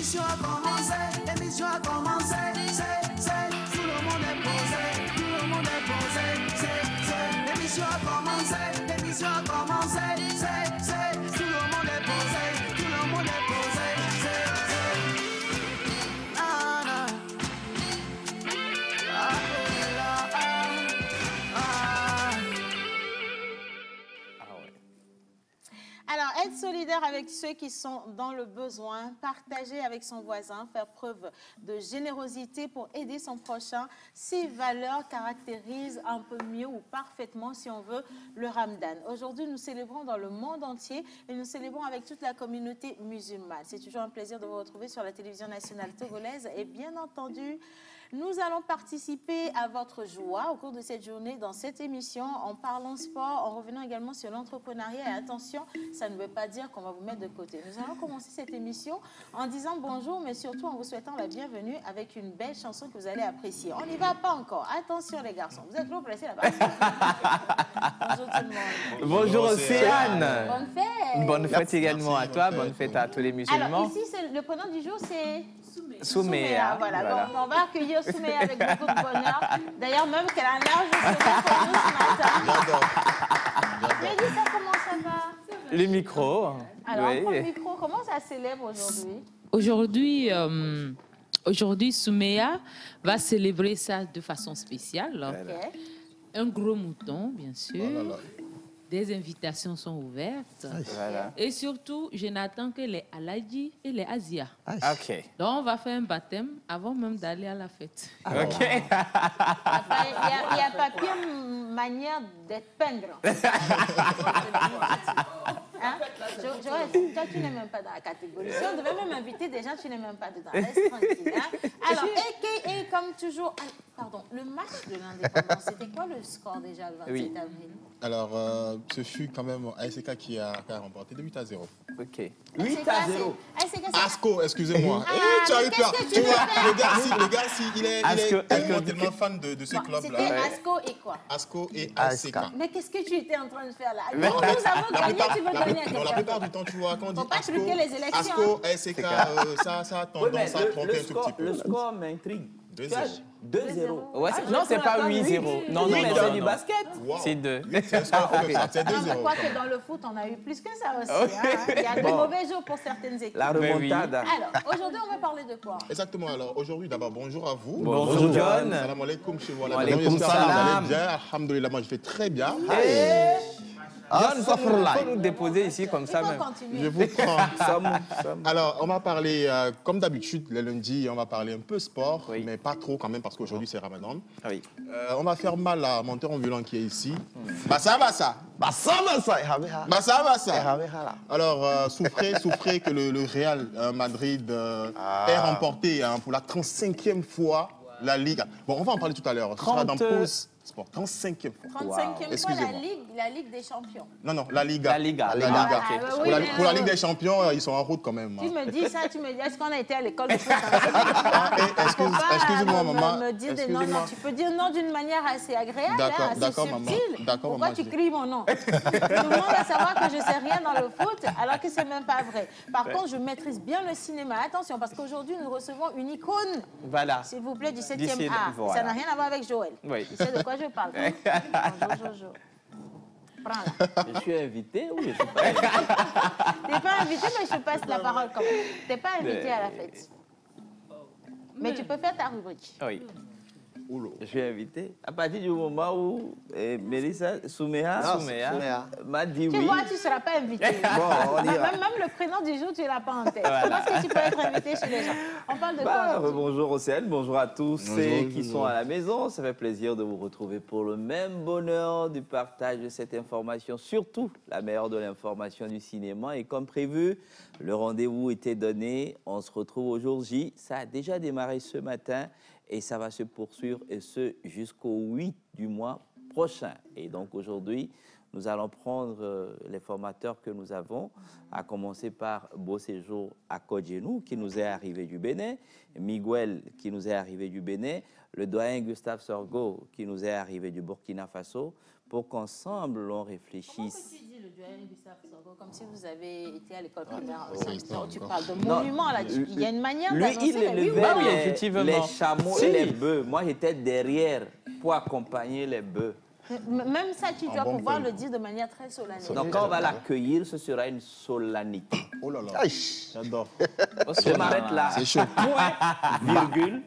l'émission a commencé, l'émission a commencé, tout le monde est posé, tout le monde est posé, l'émission a commencé, l'émission a commencé, tout le monde est posé, tout le monde est posé, Alors, être solidaire avec ceux qui sont dans le besoin, partager avec son voisin, faire preuve de générosité pour aider son prochain, ces valeurs caractérisent un peu mieux ou parfaitement, si on veut, le Ramadan. Aujourd'hui, nous célébrons dans le monde entier et nous célébrons avec toute la communauté musulmane. C'est toujours un plaisir de vous retrouver sur la télévision nationale togolaise et bien entendu, nous allons participer à votre joie au cours de cette journée dans cette émission en parlant sport, en revenant également sur l'entrepreneuriat. Et attention, ça ne veut pas dire qu'on va vous mettre de côté. Nous allons commencer cette émission en disant bonjour, mais surtout en vous souhaitant la bienvenue avec une belle chanson que vous allez apprécier. On n'y va pas encore. Attention les garçons, vous êtes toujours placés là-bas. Bonjour tout le monde. Bonjour Océane. Bonne fête. Bonne fête également à toi, bonne fête à tous les musulmans. Alors ici, le prénom du jour, c'est... Souméa. Voilà. Donc, on va accueillir Souméa avec beaucoup de bonheur. D'ailleurs, même qu'elle a un large sourire pour nous ce matin. J'adore. Mais dis ça, comment ça va? Le micro. Alors, oui. on prend le micro. Comment ça célèbre aujourd'hui? Aujourd'hui, Souméa va célébrer ça de façon spéciale. Okay. Un gros mouton, bien sûr. Oh là là. Des invitations sont ouvertes. Voilà. Et surtout, je n'attends que les Aladji et les Asia. Ok. Donc, on va faire un baptême avant même d'aller à la fête. Ok. Il n'y a pas pire manière d'être pingre. Hein? Joël, toi, tu n'es même pas dans la catégorie. Si on devait même inviter des gens, tu n'es même pas dedans. Reste tranquille. Hein? Alors, et comme toujours... Pardon, le match de l'indépendance, c'était quoi le score déjà le 27 avril? Alors, ce fut quand même ASK qui a remporté de 8-0. Ok. 8-0. Asco, excusez-moi. Ah, Tu as eu peur. qu'est-ce que Tu tu vois, veux le gars, il est tellement fan de ce club-là. C'était Asco et quoi? Asco et ASK. Mais qu'est-ce que tu étais en train de faire là? Nous avons gagné, tu veux donner à quelqu'un? La plupart du temps, tu vois, quand on dit Faut pas truquer les élections. Asco, ASK, ça a tendance à tromper un tout petit peu. Le score m'intrigue. 2-0. 2-0. Ouais, non, c'est pas 8-0. Non, mais c'est du non. basket. Wow. C'est 2. C'est un score comme ça, c'est Non, mais 2-0. quoi que dans le foot, on a eu plus que ça aussi. Hein. Il y a des mauvais jours pour certaines équipes. La remontada. Alors, aujourd'hui, on va parler de quoi? Exactement. Alors, aujourd'hui, d'abord, bonjour à vous. Bonjour John. Salam alaikum chez vous. Wa alaikum J'espère que vous salam. allez bien. Alhamdoulilah, moi, je vais très bien. John, faut nous déposer ici comme ça Il faut même. continuer. Je vous prends. Alors, on va parler, comme d'habitude, le lundi, on va parler un peu sport, Oui. mais pas trop quand même, parce qu'aujourd'hui, c'est Ramadan. Oui. On va faire mal à monteur ambulant qui est ici. Bassa. Alors, souffrez que le Real Madrid ait remporté pour la 35e fois la Ligue. Bon, on va en parler tout à l'heure. Ce sera dans Pause Sport. 35e fois. 35e fois Excusez-moi. la Ligue des Champions. Non, la Liga. La Liga. La Ah, Liga. ah, Pour oui, la- mais pour la Ligue des Champions, ils sont en route quand même. Tu hein. me dis ça, tu me dis, est-ce qu'on a été à l'école de foot? Excusez-moi, maman. Me dire des noms, non, tu peux dire non d'une manière assez agréable, D'accord, assez d'accord, maman. subtile. D'accord, Pourquoi maman, tu je- cries mon nom? Tout le monde va savoir que je ne sais rien dans le foot, alors que ce n'est même pas vrai. Par contre, je maîtrise bien le cinéma. Attention, parce qu'aujourd'hui, nous recevons une icône, Voilà. s'il vous plaît, du 7e D'ici- art. voilà. Ça n'a rien à voir avec Joël. Oui. Tu sais de quoi je parle. Bonjour, Jojo. Prends-la. Je suis invité ou je suis pas invité? Tu n'es pas invité, mais je te passe la parole quand même. Tu n'es pas invité à la fête. Mais tu peux faire ta rubrique. Oui. Je suis invité. À partir du moment où Mélissa Souméa m'a dit Tu oui. vois, tu ne seras pas invité. Bon, on ira. Même le prénom du jour, tu ne l'as pas en tête. Comment est-ce que tu peux être invité chez les gens? On parle de quoi aujourd'hui? Bonjour Océane, bonjour à tous ceux qui sont à la maison. Ça fait plaisir de vous retrouver pour le même bonheur du partage de cette information, surtout la meilleure de l'information du cinéma. Et comme prévu, le rendez-vous était donné. On se retrouve au jour J. Ça a déjà démarré ce matin et ça va se poursuivre et ce jusqu'au 8 du mois prochain. Et donc aujourd'hui, Nous allons prendre les formateurs que nous avons, à commencer par Beau Séjour à Kodjenou, qui nous est arrivé du Bénin, Miguel, qui nous est arrivé du Bénin, le doyen Gustave Sorgo, qui nous est arrivé du Burkina Faso, pour qu'ensemble, on réfléchisse. Comment tu dis le doyen Gustave Sorgo, comme si vous avez été à l'école primaire? Tu parles de monument, là. Il y a une manière d'annoncer. Lui, il élevait effectivement. les chameaux Si. et les bœufs. Moi, j'étais derrière pour accompagner les bœufs. Même ça, tu dois pouvoir le dire de manière très solennelle. Donc, quand on va l'accueillir, ce sera une solennité. Oh là là, Aïe. j'adore. Je m'arrête là. C'est chaud. Point, virgule.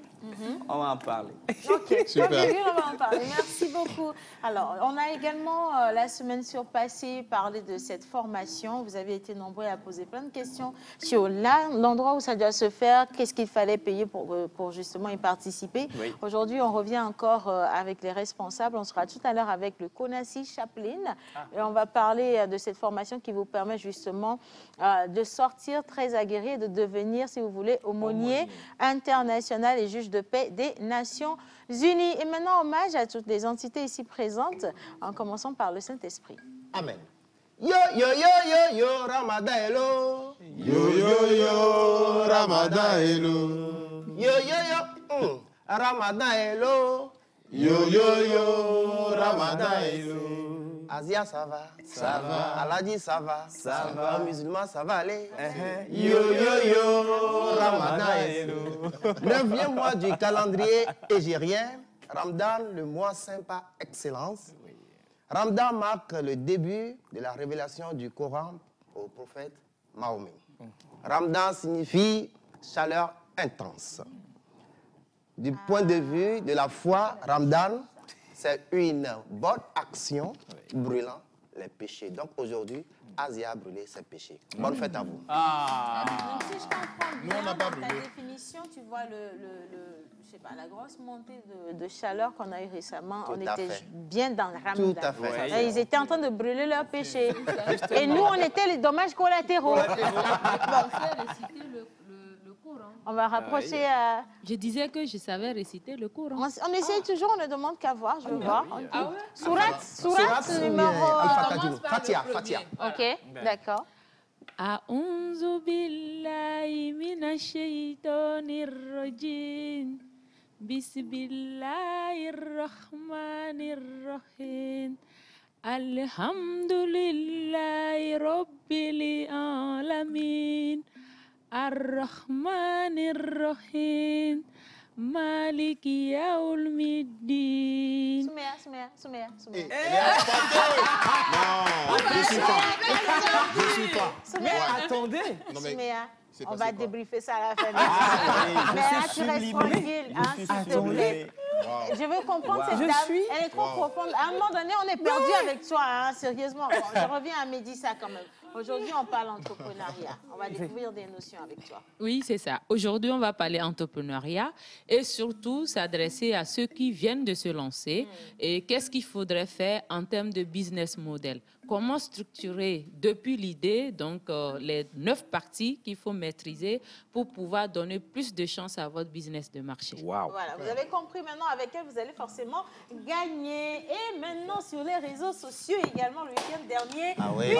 On va en parler. Ok, Super. on va en parler. Merci beaucoup. Alors, on a également, la semaine surpassée, parlé de cette formation. Vous avez été nombreux à poser plein de questions sur l'endroit où ça doit se faire, qu'est-ce qu'il fallait payer pour justement y participer. Oui. Aujourd'hui, on revient encore avec les responsables. On sera tout à l'heure avec le Konassi Chaplin. Et on va parler de cette formation qui vous permet justement de sortir très aguerri et de devenir, si vous voulez, aumônier international et juge de paix des Nations Unies. Et maintenant, hommage à toutes les entités ici présentes, en commençant par le Saint-Esprit. Amen. Yo, yo, yo, yo, yo, Ramadan hello. Yo, yo, yo, Ramadan hello. Yo, yo, yo, Ramadan hello. Yo, yo, yo, Ramadan hello. Asia, ça va. Ça va. Aladji, ça va. Ça va. Un musulman, ça va aller. Yo, yo, yo, Ramadan hello. 9e mois du calendrier égérien. Ramadan, le mois saint par excellence. Ramadan marque le début de la révélation du Coran au prophète Mahomet. Ramadan signifie chaleur intense. Du point de vue de la foi, Ramadan, c'est une bonne action brûlant les péchés. Donc aujourd'hui, Asia a brûlé ses péchés. Bonne fête à vous. Donc, si je comprends Nous, bien, on n'a pas dans ta brûlé. définition, tu vois je sais pas, la grosse montée de chaleur qu'on a eu récemment. Tout On à était fait. bien dans le Ramadan. Tout à fait. Et ils étaient en train de brûler leurs péchés. Et nous, on était les dommages collatéraux. Je sais réciter le Coran. On va rapprocher. Je disais que je savais réciter le Coran. On essaye toujours, on ne demande qu'à voir, je veux voir. Ah ouais? Sourate numéro. Fatia, Fatia. Ok, d'accord. أعوذ بالله من الشيطان الرجيم بسم الله الرحمن الرحيم الحمد لله رب العالمين الرحمن الرحيم مالك يوم الدين. Souméa. Non, je suis pas. Je suis pas. Souméa. Attendez. Non, mais Souméa, c'est on passé va quoi? débriefer ça à la fin. je Mais là, suis tu restes sublimé. tranquille, hein, s'il te plaît. Wow. Je veux comprendre cette Je dame. suis- Elle est trop profonde. À un moment donné, on est perdu avec toi, hein, sérieusement. Bon, je reviens à Mélissa quand même. Aujourd'hui, on parle entrepreneuriat. On va découvrir des notions avec toi. Oui, c'est ça. Aujourd'hui, on va parler entrepreneuriat et surtout s'adresser à ceux qui viennent de se lancer et qu'est-ce qu'il faudrait faire en termes de business model. Comment structurer depuis l'idée, donc les 9 parties qu'il faut maîtriser pour pouvoir donner plus de chance à votre business de marché. Waouh. Voilà, vous avez compris maintenant avec elle, vous allez forcément gagner. Et maintenant, sur les réseaux sociaux également, le week-end dernier, Ah oui.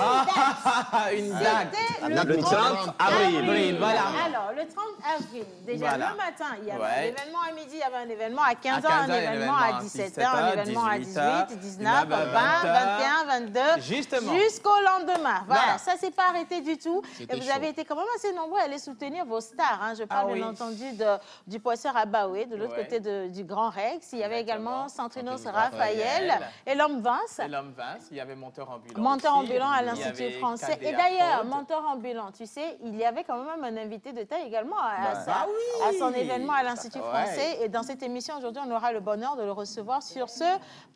Une date. c'était Le 30 avril, voilà. Alors, le 30 avril, déjà Voilà. le matin, il y avait Ouais. un événement à midi, il y avait un événement à 15h, 15 un heures, événement à 17h, un événement à 18, 19, 20, 21, 22, Justement. jusqu'au lendemain. Voilà, Voilà. ça ne s'est pas arrêté du tout. C'était Et vous chaud. avez été quand même assez nombreux à aller soutenir vos stars. Hein. Je parle bien oui. entendu du poisseur à Baoué, de l'autre Ouais. côté du Grand Rex. Il y avait également Exactement. Santrinos Santrinos Raphaël Raphaël. et l'homme Vince. Et l'homme Vince, il y avait Monteur Ambulant. Menteur aussi. ambulant à Il y l'Institut avait français. Cadet Et d'ailleurs, Apôtre. menteur ambulant, tu sais, il y avait quand même un invité de taille également à oui. son événement à l'Institut Ouais. français. Et dans cette émission, aujourd'hui, on aura le bonheur de le recevoir sur ce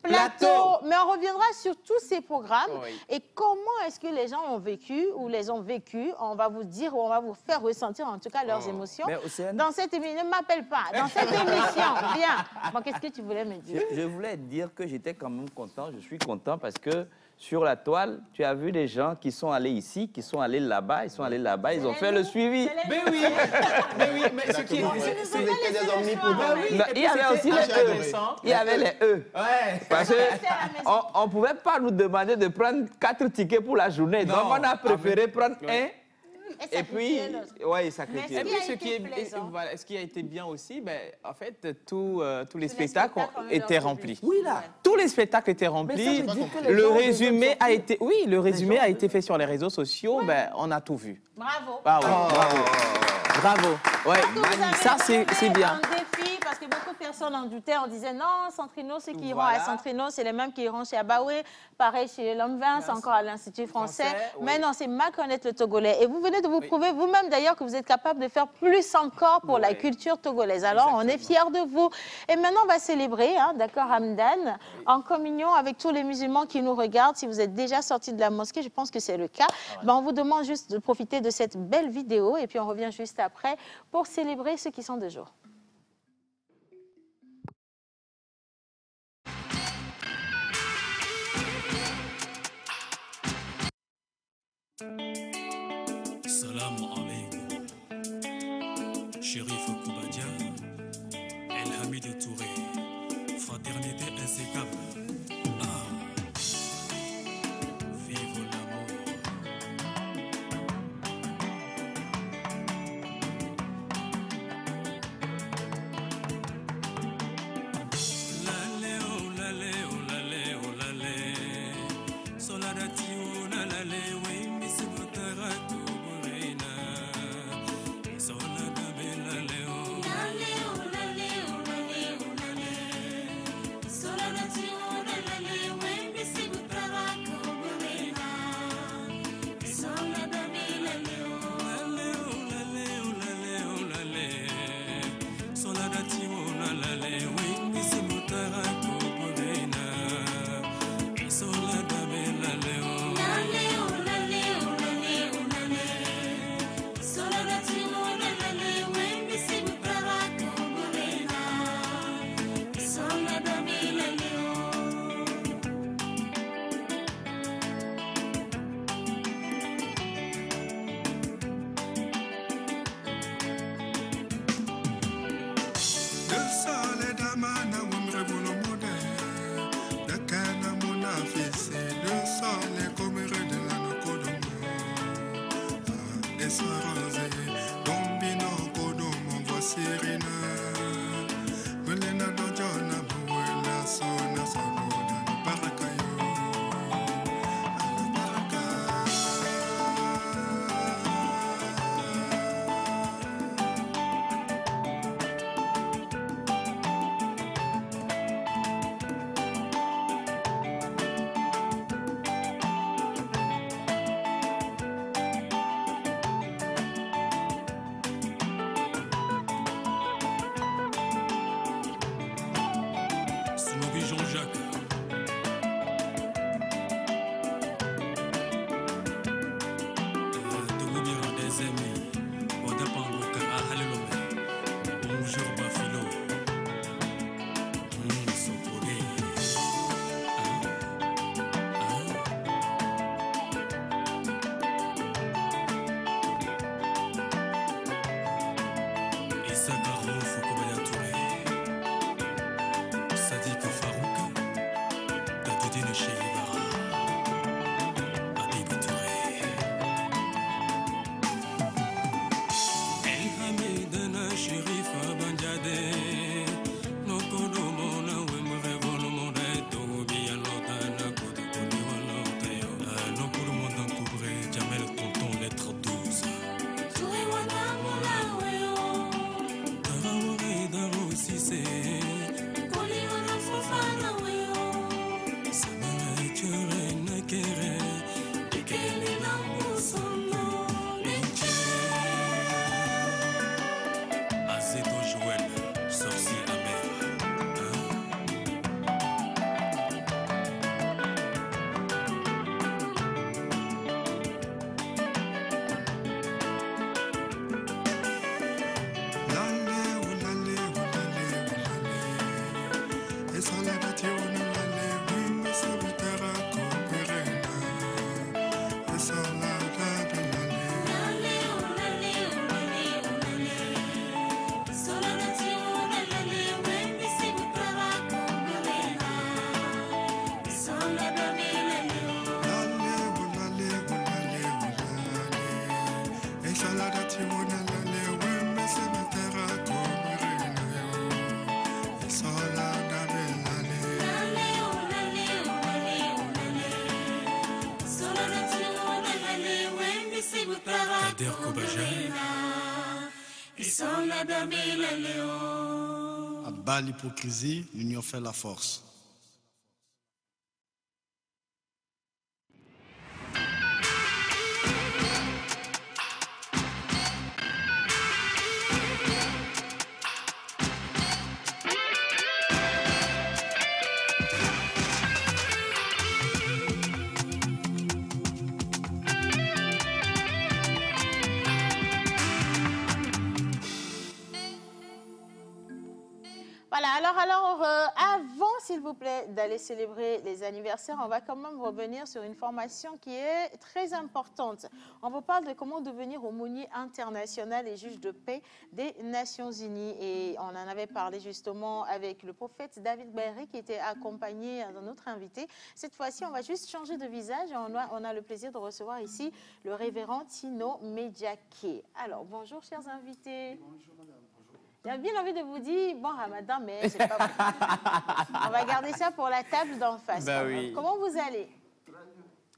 plateau. Plateau. Mais on reviendra sur tous ces programmes Oui. et comment est-ce que les gens ont vécu ou les ont vécus. On va vous dire ou on va vous faire ressentir en tout cas leurs émotions. Mais Océane, Dans cette émission, ne m'appelle pas. Dans cette émission, viens. Bon, qu'est-ce que tu voulais me dire? je voulais dire que j'étais quand même content. Je suis content parce que sur la toile, tu as vu des gens qui sont allés ici, qui sont allés là-bas, ils sont allés là-bas, ils ont fait le suivi. Mais oui, mais ce qui est... des omnipotents. Il y avait aussi les E. Il y avait les E. Ouais. Parce qu'on ne pouvait pas nous demander de prendre 4 tickets pour la journée. Donc, on a préféré prendre un. Et puis, oui, ça critique. Et puis, ce qui a été bien aussi, ben, en fait, tous les spectacles étaient remplis. Oui, là. Tous les spectacles étaient remplis. Le résumé a été, a été fait sur les réseaux sociaux. Ouais. Ben, on a tout vu. Bravo. Ah, oui, bravo. Bravo. Ouais, ça, c'est bien. Parce que beaucoup de personnes en doutaient, on disait non, Centrino, ceux qui iront à Centrino, c'est les mêmes qui iront chez Abaoué, pareil chez l'Homme 20, c'est encore à l'Institut français. Mais non, c'est mal connaître le Togolais. Et vous venez de vous prouver vous-même d'ailleurs que vous êtes capable de faire plus encore pour la culture togolaise. Alors, on est fiers de vous. Et maintenant, on va célébrer, hein, d'accord, Hamdan, en communion avec tous les musulmans qui nous regardent. Si vous êtes déjà sortis de la mosquée, je pense que c'est le cas. Ben, on vous demande juste de profiter de cette belle vidéo et puis on revient juste après pour célébrer ceux qui sont de jour. Salam alaikum. Chérif Koubadia, El Hamid Touré, fraternité insécable. Vive l'amour. Lale, oh lale, oh lale, oh lale. Soladati, oh lale, oui. Kader Kobajay. À bas l'hypocrisie, l'union fait la force. Voilà, alors avant, s'il vous plaît, d'aller célébrer les anniversaires, on va quand même revenir sur une formation qui est très importante. On vous parle de comment devenir aumônier international et juge de paix des Nations Unies. Et on en avait parlé justement avec le prophète David Berry qui était accompagné d'un autre invité. Cette fois-ci, on va juste changer de visage. On a le plaisir de recevoir ici le révérend Tino Mediaké. Alors, bonjour chers invités. Bonjour madame. J'ai bien envie de vous dire, bon Ramadan, mais c'est pas bon. On va garder ça pour la table d'en face. Bah oui. Comment vous allez?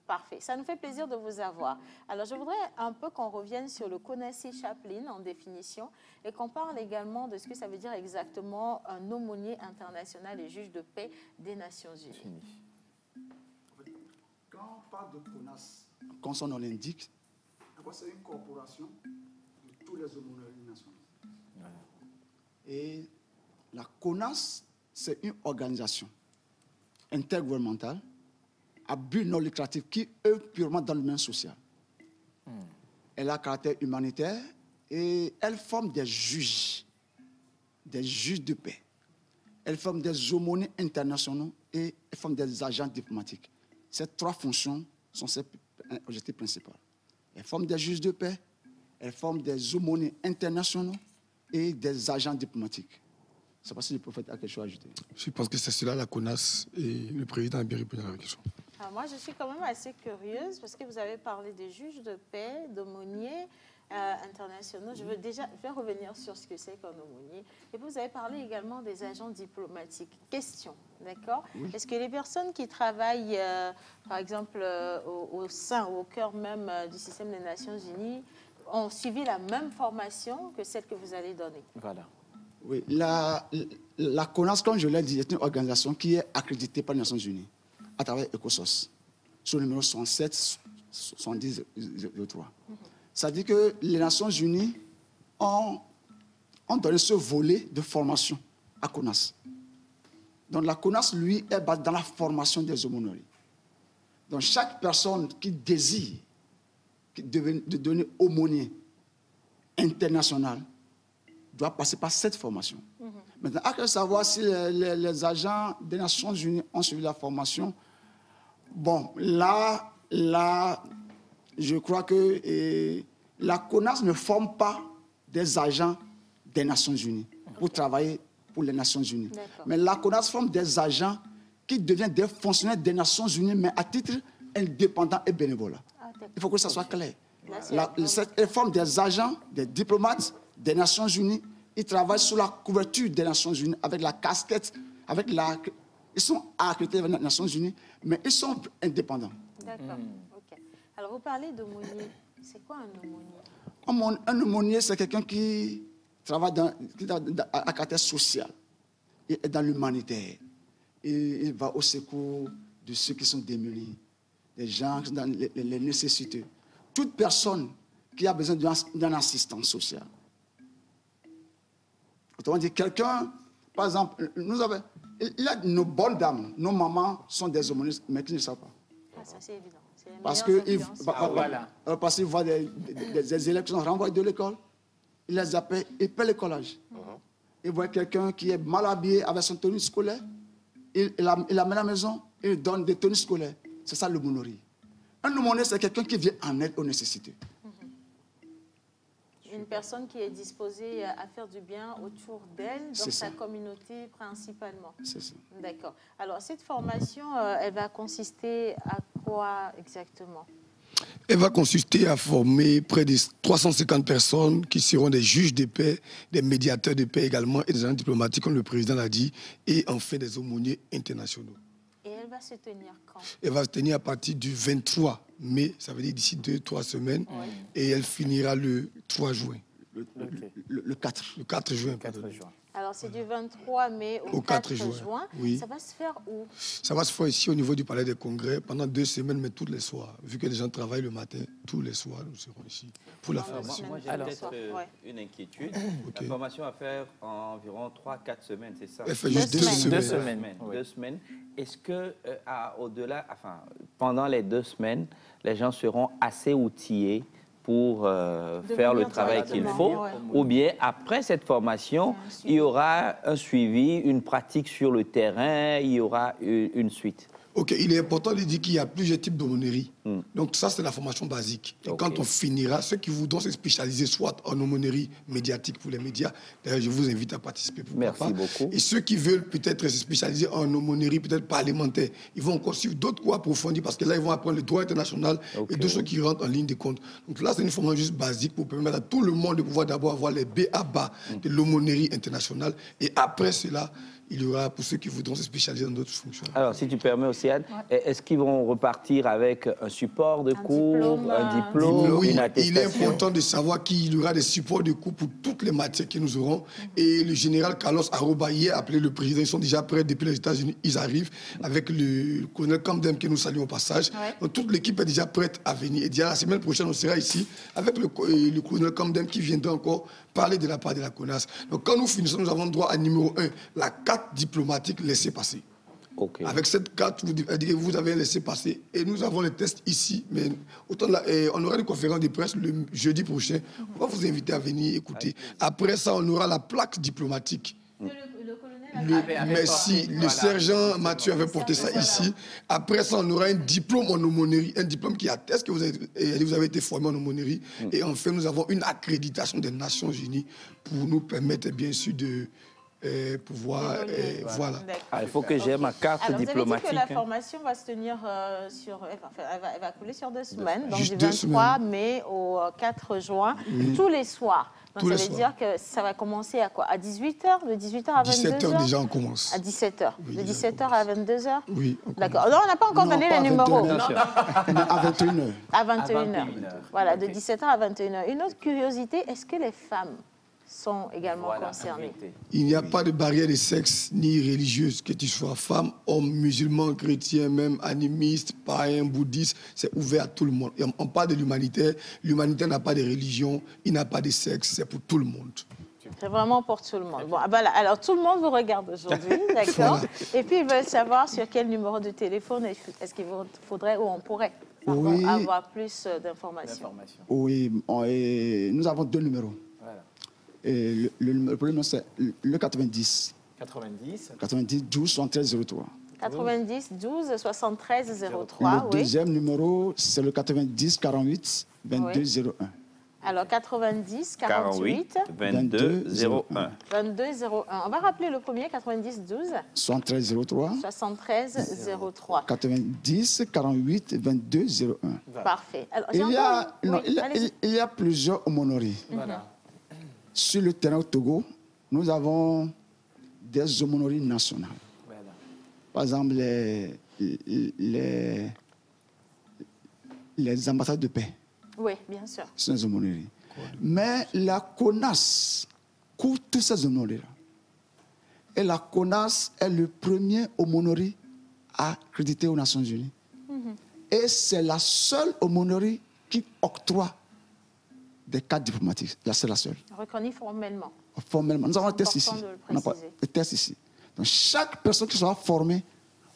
Parfait, ça nous fait plaisir de vous avoir. Alors, je voudrais un peu qu'on revienne sur le Konassi Chaplain en définition et qu'on parle également de ce que ça veut dire exactement un aumônier international et juge de paix des Nations Unies. Quand on parle de CONAS, comme son nom l'indique, c'est une corporation de tous les aumôniers des Nations Unies. Et la CONAS, c'est une organisation intergouvernementale à but non lucratif qui œuvre purement dans le domaine social. Elle a caractère humanitaire et elle forme des juges de paix. Elle forme des aumôniers internationaux et elle forme des agents diplomatiques. Ces trois fonctions sont ses objectifs principaux. Elle forme des juges de paix, elle forme des aumôniers internationaux et des agents diplomatiques. Je ne sais pas si le prophète a quelque chose à ajouter. Je pense que c'est cela la CONAS et le président a bien répondu à la question. Alors moi, je suis quand même assez curieuse parce que vous avez parlé des juges de paix, d'aumôniers internationaux. Je vais revenir sur ce que c'est qu'un aumônier. Et vous avez parlé également des agents diplomatiques. Question, d'accord? Oui. Est-ce que les personnes qui travaillent, par exemple, au sein ou au cœur même du système des Nations Unies, ont suivi la même formation que celle que vous allez donner? Voilà. Oui, la CONAS, comme je l'ai dit, est une organisation qui est accréditée par les Nations Unies à travers ECOSOS, sur le numéro 67 70 03. Ça dit que les Nations Unies ont donné ce volet de formation à CONAS. Donc la CONAS, lui, est basée dans la formation des aumôneries. Donc chaque personne qui désire de devenir aumônier international doit passer par cette formation. Maintenant, à que savoir si les agents des Nations Unies ont suivi la formation. Bon, là, je crois que la CONAS ne forme pas des agents des Nations Unies pour travailler pour les Nations Unies. Mais la CONAS forme des agents qui deviennent des fonctionnaires des Nations Unies, mais à titre indépendant et bénévole. Il faut que ça soit clair. Elle forme des agents, des diplomates des Nations Unies. Ils travaillent sous la couverture des Nations Unies avec la casquette, ils sont accrédités avec les Nations Unies, mais ils sont indépendants. D'accord. Ok. Alors, vous parlez d'aumônier. C'est quoi un aumônier? Un aumônier, c'est quelqu'un qui travaille à caractère social et dans l'humanitaire. Il va au secours de ceux qui sont démunis, des gens qui sont dans les nécessités. Toute personne qui a besoin d'une assistance sociale. Autrement dit, quelqu'un, par exemple, il a nos bonnes dames, nos mamans sont des aumôniers, mais qui ne savent pas. Ah, ça c'est évident. Parce qu'ils voient des élèves qui sont renvoyés de l'école, ils les appellent, ils paient le collège. Ils voient quelqu'un qui est mal habillé avec son tenue scolaire, il l'amène à la maison, il donne des tenues scolaires. C'est ça l'aumônerie. Un aumônier, c'est quelqu'un qui vient en aide aux nécessités. Une personne qui est disposée à faire du bien autour d'elle, dans sa communauté principalement. C'est ça. D'accord. Alors, cette formation, elle va consister à quoi exactement? Elle va consister à former près de 350 personnes qui seront des juges de paix, des médiateurs de paix également, et des agents diplomatiques, comme le président l'a dit, et en fait des aumôniers internationaux. Et elle va se tenir quand? Elle va se tenir à partir du 23 mai, ça veut dire d'ici 2-3 semaines, et elle finira le 3 juin. Le 4. Le 4 juin. Alors, c'est du 23 mai au 4 juin. Oui. Ça va se faire où? Ça va se faire ici au niveau du Palais des Congrès pendant 2 semaines, mais tous les soirs. Vu que les gens travaillent le matin, tous les soirs, nous serons ici pour la formation. Moi, j'ai peut-être une inquiétude. La formation va faire environ 3-4 semaines, c'est ça? Elle fait juste 2 semaines. 2 semaines. Est-ce que, au-delà, enfin, pendant les 2 semaines, les gens seront assez outillés pour faire le travail qu'il faut, ou bien après cette formation, il y aura un suivi, une pratique sur le terrain, il y aura une suite? Ok, il est important de dire qu'il y a plusieurs types d'aumônerie. Donc ça, c'est la formation basique. Et quand on finira, ceux qui voudront se spécialiser soit en aumônerie médiatique pour les médias, d'ailleurs, je vous invite à participer. Merci beaucoup. Et ceux qui veulent peut-être se spécialiser en aumônerie peut-être parlementaire, ils vont encore suivre d'autres cours approfondis parce que là, ils vont apprendre le droit international et d'autres choses qui rentrent en ligne de compte. Donc là, c'est une formation juste basique pour permettre à tout le monde de pouvoir d'abord avoir les B.A.-BA de l'aumônerie internationale. Et après cela, il y aura pour ceux qui voudront se spécialiser dans d'autres fonctions. Alors, si tu permets, Océane, est-ce qu'ils vont repartir avec un support de cours, un diplôme, oui, une attestation? Il est important de savoir qu'il y aura des supports de cours pour toutes les matières que nous aurons. Et le général Carlos Aroba hier a appelé le président. Ils sont déjà prêts depuis les États-Unis. Ils arrivent avec le colonel Kamdem que nous saluons au passage. Donc, toute l'équipe est déjà prête à venir. Et déjà la semaine prochaine, on sera ici avec le colonel Kamdem qui viendra encore parler de la part de la CONAS. Donc, quand nous finissons, nous avons droit à numéro 1, la carte diplomatique laissée passer. Avec cette carte, vous avez laissé passer. Et nous avons les tests ici. Mais autant là, on aura une conférence de presse le jeudi prochain. On va vous inviter à venir écouter. Après ça, on aura la plaque diplomatique. Merci. Le sergent Mathieu avait porté ça ici. Après ça, on aura un diplôme en aumônerie, un diplôme qui atteste que vous avez été formé en aumônerie. Et enfin, nous avons une accréditation des Nations Unies pour nous permettre, bien sûr, de pouvoir... voilà. Il faut que j'ai ma carte diplomatique. Vous avez dit que la formation va se tenir elle va couler sur 2 semaines, donc du 23 mai au 4 juin, tous les soirs. Donc ça veut dire que ça va commencer à quoi? À 18h? De 18h à 22h? 17h déjà, on commence. À 17h. De 17h à 22h? Oui. D'accord. Non, on n'a pas encore donné les numéros. À 21h. À 21h. Voilà, de 17h à 21h. Une autre curiosité, est-ce que les femmes sont également concernées? Il n'y a pas de barrière de sexe ni religieuse, que tu sois femme, homme, musulman, chrétien, même animiste, païen, bouddhiste, c'est ouvert à tout le monde. Et on parle de l'humanitaire. L'humanitaire n'a pas de religion, il n'a pas de sexe, c'est pour tout le monde. C'est vraiment pour tout le monde. Bon, voilà. Alors, tout le monde vous regarde aujourd'hui, d'accord? Et puis, ils veulent savoir sur quel numéro de téléphone est-ce qu'il faudrait ou on pourrait avoir plus d'informations. Oui, nous avons 2 numéros. Et le premier, c'est le 90. 90 12 73 03. 90 12 73 03, le deuxième numéro, c'est le 90 48 22 01. Alors, 90 48 22 01. 22 01. On va rappeler le premier, 90 12 73 03. 73 03. 90 48 22 01. Parfait. Alors, il y a plusieurs aumôneries. Sur le terrain au Togo, nous avons des aumôneries nationales. Par exemple, les ambassades de paix. Oui, bien sûr. C'est des aumôneries. Mais la CONAS couvre toutes ces aumôneries-là. Et la CONAS est le premier aumônerie accrédité aux Nations Unies. Et c'est la seule aumônerie qui octroie des cartes diplomatiques. C'est la seule. Reconnue formellement. Formellement. Nous avons un test ici. On a un test ici. Donc, chaque personne qui sera formée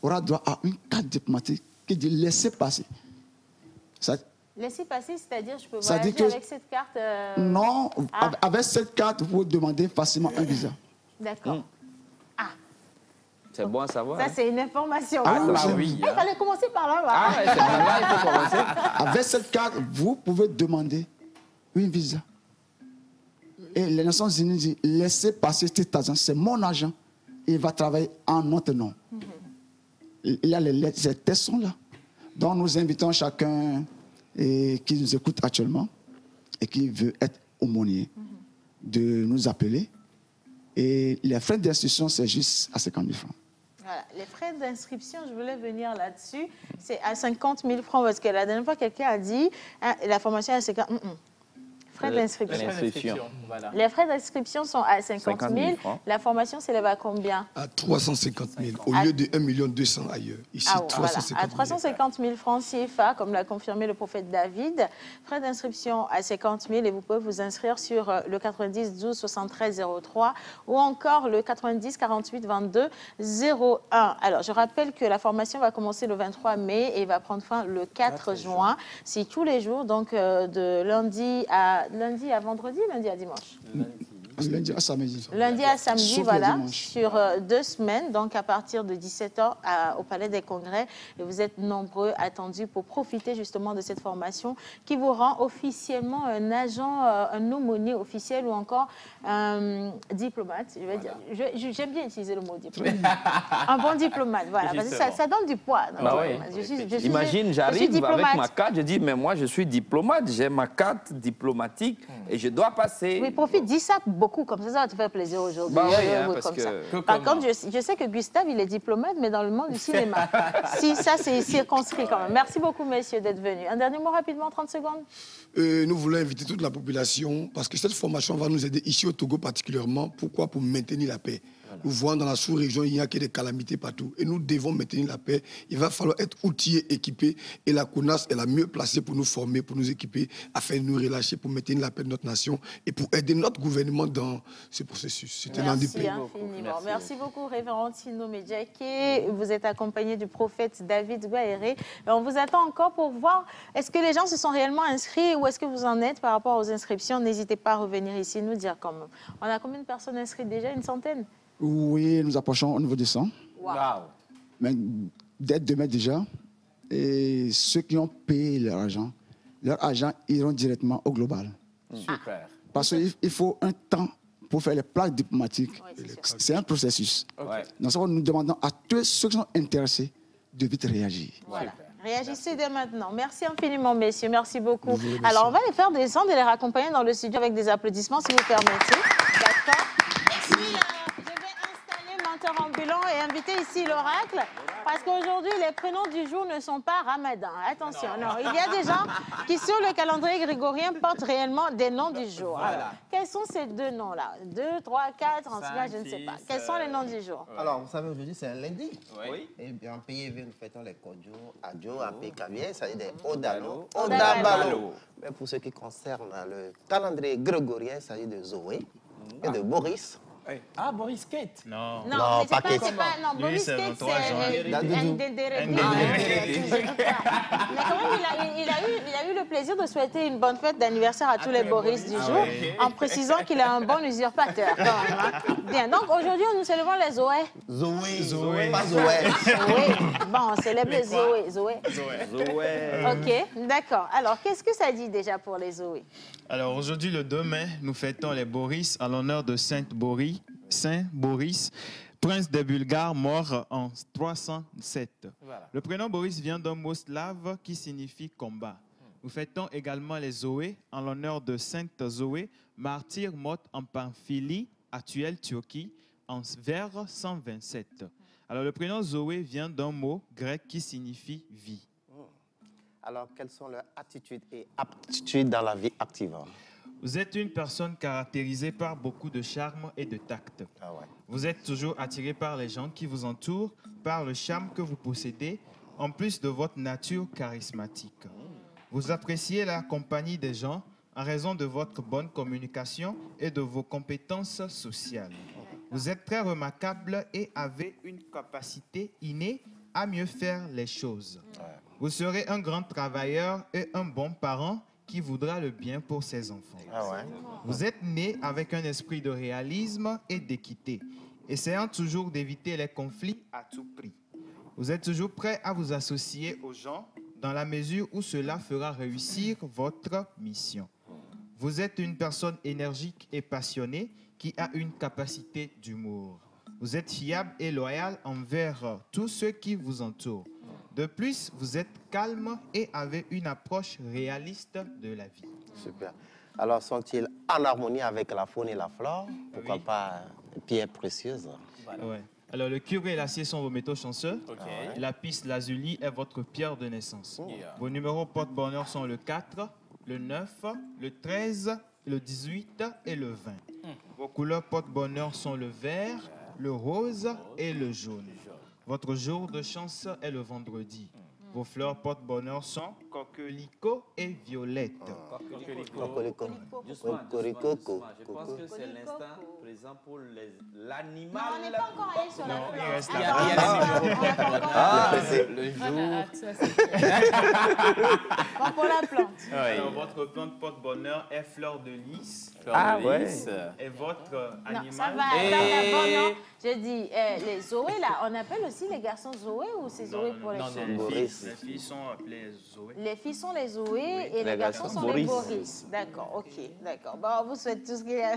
aura droit à une carte diplomatique qui dit laisser passer. Laisser passer, c'est-à-dire je peux voyager avec cette carte Non, avec cette carte, vous demandez facilement un visa. D'accord. C'est bon à savoir. Ça, c'est une information. Oui. Il fallait commencer par là. C'est par là qu'il faut commencer. Avec cette carte, vous pouvez demander une visa. Et les Nations Unies disent, laissez passer cet agent, c'est mon agent, il va travailler en notre nom. Il y a les tests sont là. Donc nous invitons chacun qui nous écoute actuellement et qui veut être aumônier de nous appeler. Et les frais d'instruction, c'est juste à 50 000 francs. Voilà. Les frais d'inscription, je voulais venir là-dessus, c'est à 50 000 francs parce que la dernière fois, quelqu'un a dit la formation est à 50 000. Frais d'inscription. Voilà. Les frais d'inscription sont à 50 000. La formation s'élève à combien? À 350 000, au lieu de 1 200 000 ailleurs. Ici, 350 000. À 350 000 francs CFA, comme l'a confirmé le prophète David. Frais d'inscription à 50 000 et vous pouvez vous inscrire sur le 90 12 73 03 ou encore le 90 48 22 01. Alors, je rappelle que la formation va commencer le 23 mai et va prendre fin le 4 juin. C'est tous les jours, donc de lundi à vendredi, lundi à dimanche. Lundi à samedi. Lundi à samedi, Sauf voilà, le dimanche. sur 2 semaines, donc à partir de 17h au Palais des Congrès. Et vous êtes nombreux attendus pour profiter justement de cette formation qui vous rend officiellement un agent, un aumônier officiel ou encore un diplomate. Je vais dire, j'aime bien utiliser le mot diplomate. Un bon diplomate, voilà, parce que ça donne du poids. Imagine, j'arrive avec ma carte, je dis, mais moi je suis diplomate, j'ai ma carte diplomatique et je dois passer. Oui, profite, dis ça beaucoup, comme ça va te faire plaisir aujourd'hui. Bah oui, hein, parce que... Par contre, je sais que Gustave, il est diplomate, mais dans le monde du cinéma. Si, ça, c'est circonscrit quand même. Merci beaucoup, messieurs, d'être venus. Un dernier mot rapidement, 30 secondes. Nous voulons inviter toute la population parce que cette formation va nous aider ici au Togo particulièrement. Pourquoi? Pour maintenir la paix. Nous voyons dans la sous-région, il n'y a que des calamités partout. Et nous devons maintenir la paix. Il va falloir être outillés, équipés. Et la CONAS est la mieux placée pour nous former, pour nous équiper, afin de nous relâcher, pour maintenir la paix de notre nation et pour aider notre gouvernement dans ce processus. C'est un Merci infiniment. Merci beaucoup, révérend Tino Medjake. Vous êtes accompagné du prophète David Guaéré. On vous attend encore pour voir, est-ce que les gens se sont réellement inscrits ou est-ce que vous en êtes par rapport aux inscriptions? N'hésitez pas à revenir ici nous dire comment. On a combien de personnes inscrites déjà? Une centaine? Oui, nous approchons au niveau de 100. Wow. Mais dès demain déjà, et ceux qui ont payé leur argent iront directement au global. Super. Parce qu'il faut un temps pour faire les plaques diplomatiques. Oui, c'est un processus. Okay. Donc, nous demandons à tous ceux qui sont intéressés de vite réagir. Voilà. Réagissez dès maintenant. Merci infiniment, messieurs. Merci beaucoup. Alors, on va les faire descendre et les raccompagner dans le studio avec des applaudissements, si vous permettez. D'accord. Et puis, je vais installer menteur ambulant et inviter ici l'oracle. Parce qu'aujourd'hui, les prénoms du jour ne sont pas Ramadan. Attention, non. Il y a des gens qui, sur le calendrier grégorien, portent réellement des noms du jour. Voilà. Alors, quels sont ces deux noms-là? 2, 3, 4, en tout cas, je ne sais pas. Quels sont les noms du jour? Alors, vous savez, aujourd'hui, c'est un lundi. Oui. Et bien, en PIV, nous fêtons les Kodjo, Adjo, Apekavie, ça veut dire Odalo, Odabalo. Odabalo. Mais pour ce qui concerne le calendrier grégorien, il s'agit de Zoé et de Boris. Ah, Boris Kate? Non, non, pas Kate. Non, Boris Kate, c'est Ndendere. Mais quand même, il a eu le plaisir de souhaiter une bonne fête d'anniversaire à tous les Boris du jour, en précisant qu'il a un bon usurpateur quand même. Hein. Bien, donc aujourd'hui, nous célébrons les Zoé. Zoé, pas Zoé. Bon, on célèbre les Zoé. Ok, d'accord. Alors, qu'est-ce que ça dit déjà pour les Zoé? Alors aujourd'hui, le 2 mai, nous fêtons les Boris en l'honneur de Saint Boris, prince des Bulgares, mort en 307. Voilà. Le prénom Boris vient d'un mot slave qui signifie combat. Nous fêtons également les Zoé en l'honneur de Sainte Zoé, martyr morte en Pamphylie, actuelle Turquie, vers 127. Alors le prénom Zoé vient d'un mot grec qui signifie vie. Alors, quelles sont leurs attitudes et aptitudes dans la vie active? Vous êtes une personne caractérisée par beaucoup de charme et de tact. Ah ouais. Vous êtes toujours attiré par les gens qui vous entourent, par le charme que vous possédez, en plus de votre nature charismatique. Vous appréciez la compagnie des gens en raison de votre bonne communication et de vos compétences sociales. Vous êtes très remarquable et avez une capacité innée à mieux faire les choses. Ouais. Vous serez un grand travailleur et un bon parent qui voudra le bien pour ses enfants. Ah ouais. Vous êtes né avec un esprit de réalisme et d'équité, essayant toujours d'éviter les conflits à tout prix. Vous êtes toujours prêt à vous associer aux gens dans la mesure où cela fera réussir votre mission. Vous êtes une personne énergique et passionnée qui a une capacité d'humour. Vous êtes fiable et loyal envers tous ceux qui vous entourent. De plus, vous êtes calme et avez une approche réaliste de la vie. Super. Alors, sont-ils en harmonie avec la faune et la flore? Pourquoi pas pierres précieuses? Voilà. Ouais. Alors, le curé et l'acier sont vos métaux chanceux. La piste lazuli est votre pierre de naissance. Vos numéros porte-bonheur sont le 4, le 9, le 13, le 18 et le 20. Vos couleurs porte-bonheur sont le vert, le rose et le jaune. Votre jour de chance est le vendredi. Vos fleurs porte-bonheur sont coquelicot et violette. Coquelicot. Justement, je pense que c'est l'instant présent pour l'animal. Non, on n'est pas encore allé sur la Non, il plante. reste Le jour. Bon, pour la plante. Alors, votre plante porte-bonheur est fleur de lys. Et votre Non, animal... ça va. D'abord, non. J'ai dit, les Zoé, là, on appelle aussi les garçons Zoé ou c'est Zoé pour les filles? Les filles sont appelées Zoé. Les filles sont les Zoé et les garçons sont les Boris. D'accord, ok, d'accord. Bon, on vous souhaite tout ce qu'il y a.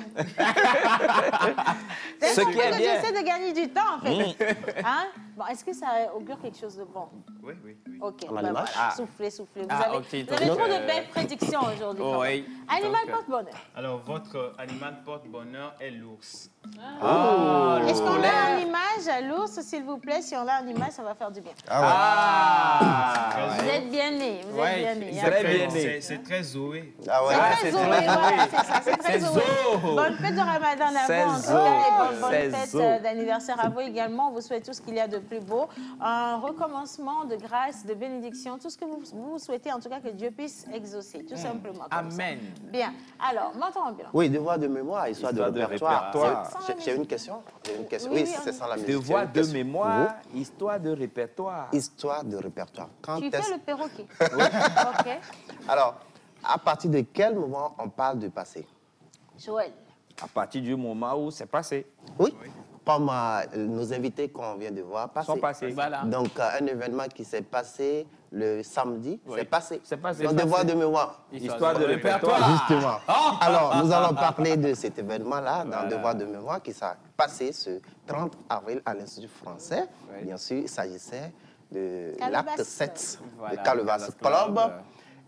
Ce qui est bien. J'essaie de gagner du temps, en fait. Hein? Bon, est-ce que ça augure quelque chose de bon? Oui, oui, oui. Ok, Un bah animal? voilà. Soufflez, soufflez. Vous Ah, avez, ok, vous avez trop de belles prédictions aujourd'hui. quand même. Animal porte-bonheur. Alors, votre animal porte-bonheur est l'ours. Est-ce qu'on a une image à l'ours, s'il vous plaît? Si on a une image, ça va faire du bien. Vous êtes bien nés, vous êtes bien nés. Très bien né. C'est très Zoé. Ah ouais. C'est très Zoé, voilà, c'est ça, c'est très Zoé. Bonne fête de Ramadan à vous, en tout cas, et bonne fête d'anniversaire à vous également. On vous souhaite tout ce qu'il y a de plus beau. Un recommencement de grâce, de bénédiction, tout ce que vous souhaitez, en tout cas, que Dieu puisse exaucer, tout simplement. Amen. Bien. Alors, menton ambulant. Oui, devoir de mémoire, histoire de répertoire. J'ai une question. Oui, c'est sans la musique. Devoir de mémoire, histoire de répertoire. Histoire de répertoire. Tu fais le perroquet. OK. Alors, à partir de quel moment on parle du passé? Joël. À partir du moment où c'est passé. Oui. Comme nos invités qu'on vient de voir Sont passés. Voilà. Donc, un événement qui s'est passé le samedi, c'est passé. C'est passé. Donc, devoir de mémoire. Histoire de répertoire. Justement. Alors, nous allons parler de cet événement-là dans Devoir de mémoire qui s'est passé ce 30 avril à l'Institut français. Bien sûr, il s'agissait de l'acte 7 de Calvas Club.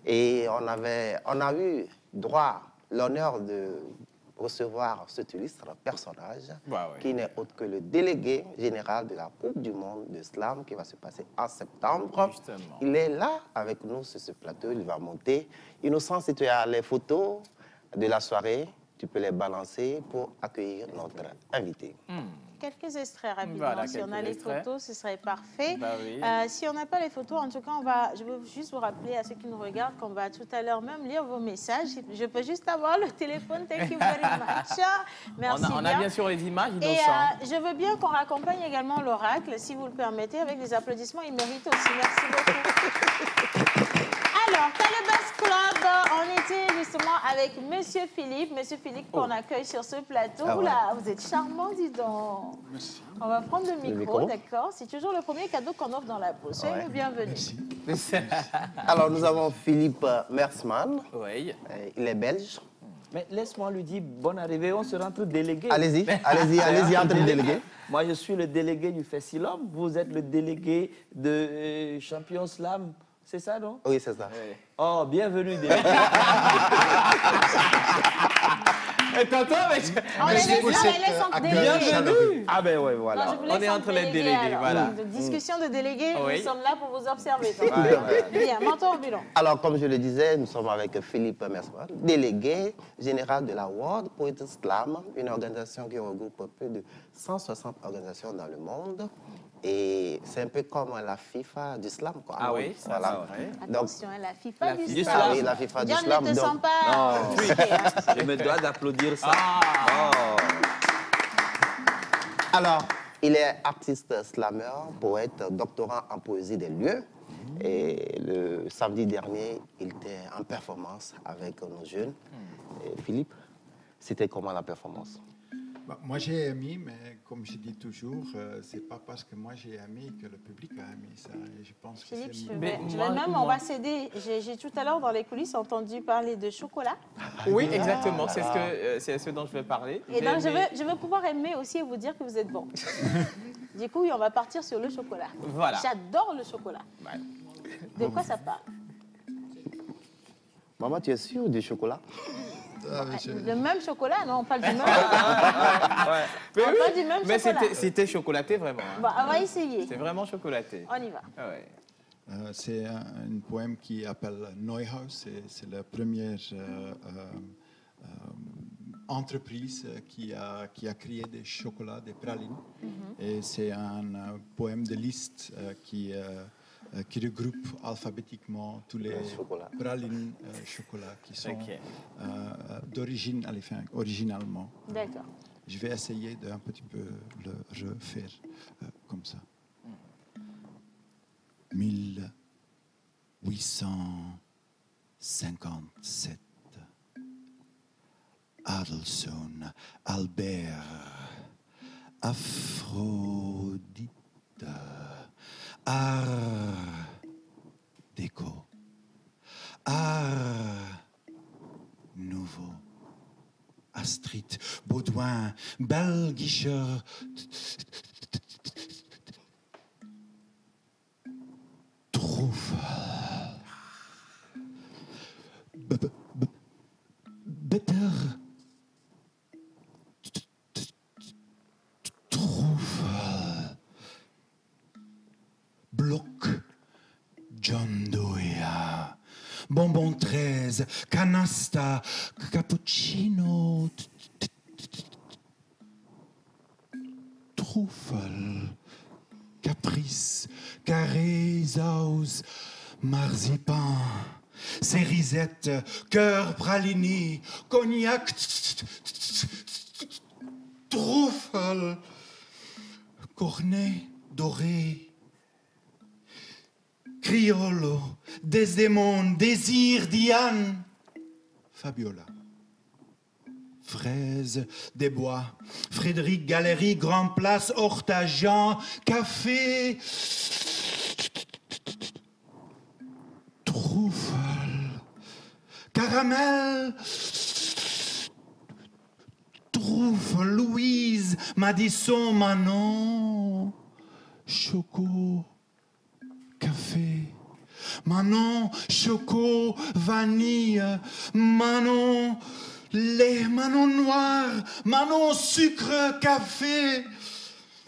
Et on a eu droit, l'honneur de recevoir cet illustre personnage qui n'est autre que le délégué général de la Coupe du monde de slam qui va se passer en septembre. Justement. Il est là avec nous sur ce plateau, il va monter. Innocent, si tu as les photos de la soirée, tu peux les balancer pour accueillir notre invité. Quelques extraits rapidement. Voilà, si on a les extraits. photos, ce serait parfait. Bah oui. Si on n'a pas les photos, en tout cas, je veux juste vous rappeler à ceux qui nous regardent qu'on va tout à l'heure même lire vos messages. Je peux juste avoir le téléphone. Thank you very much. Merci On a bien sûr les images, Et Innocent. je veux bien qu'on raccompagne également l'oracle, si vous le permettez, avec des applaudissements. Il mérite aussi. Merci beaucoup. Alors, Calebas Club, on était justement avec Monsieur Philippe. Monsieur Philippe, qu'on accueille sur ce plateau. Oula, vous êtes charmant, dis donc. Merci. On va prendre le micro, d'accord? C'est toujours le premier cadeau qu'on offre dans la pause. Soyez le bienvenu. Merci. Alors, nous avons Philippe Mersman. Oui. Il est belge. Mais laisse-moi lui dire bonne arrivée, on se rend tous délégués. Allez-y, allez-y, entre les délégués. Moi, je suis le délégué du Fessilom, vous êtes le délégué de Champion Slam. C'est ça, non? Oui, c'est ça. Oh, bienvenue, délégué. Et t'entends, mais On les laisse entre délégués. Bienvenue. Ah ben ouais, voilà. Non, je vous laisse On est entre les délégués, alors. voilà. De discussion de délégués, Oui. nous sommes là pour vous observer. Bien, menton ambulant. Alors, comme je le disais, nous sommes avec Philippe Mersman, délégué général de la World Poetry Slam, une organisation qui regroupe plus de 160 organisations dans le monde. Et c'est un peu comme la FIFA du slam, quoi. Ah oui, ça, voilà. c'est vrai. Donc, Attention, la FIFA du du slam. ah oui, la FIFA du John, slam. ne te donc- sens pas touché, hein. Je me dois d'applaudir ça. Alors, il est artiste slammer, poète, doctorant en poésie des lieux. Et le samedi dernier, il était en performance avec nos jeunes. Et Philippe, c'était comment la performance? Bah, moi, j'ai aimé, mais comme je dis toujours, c'est pas parce que moi j'ai aimé que le public a aimé ça. Et je pense que Philippe, c'est... on va céder. J'ai tout à l'heure dans les coulisses entendu parler de chocolat. Oui, exactement. C'est ce dont je vais parler. Et donc, je veux pouvoir aimer aussi et vous dire que vous êtes bon. Du coup, oui, on va partir sur le chocolat. Voilà. J'adore le chocolat. De quoi ça parle? Maman, tu es sûre du chocolat? Le même chocolat, non? On parle du même. Ouais. On parle du même Mais chocolat. c'était chocolaté vraiment. Hein. Bon, on va essayer. C'est vraiment chocolaté. On y va. Ah ouais. C'est un poème qui appelle Neuhaus. C'est la première entreprise qui a créé des chocolats, des pralines. Et c'est un poème de liste qui regroupe alphabétiquement tous les pralines chocolat qui sont d'origine originalement. D'accord. Je vais essayer d'un petit peu le refaire comme ça. 1857. Adelson, Albert, Aphrodite, Art déco, Art nouveau, Astrid, Baudouin, Belgischer, Better Truffle Bloc John Doya Bonbon 13 Canasta Cappuccino Truffle Caprice Carré-Saus Marzipan Cérisette, cœur praliné, cognac, truffle, cornet doré, criollo, Desdémone, désir, Diane, Fabiola. Fraise des bois, Frédéric Galerie, Grand Place, Hortagean, café, truffle, caramel, truffle, Louise, Madison, Manon, choco, café, Manon, choco, vanille, Manon, lait, Manon noir, Manon sucre, café,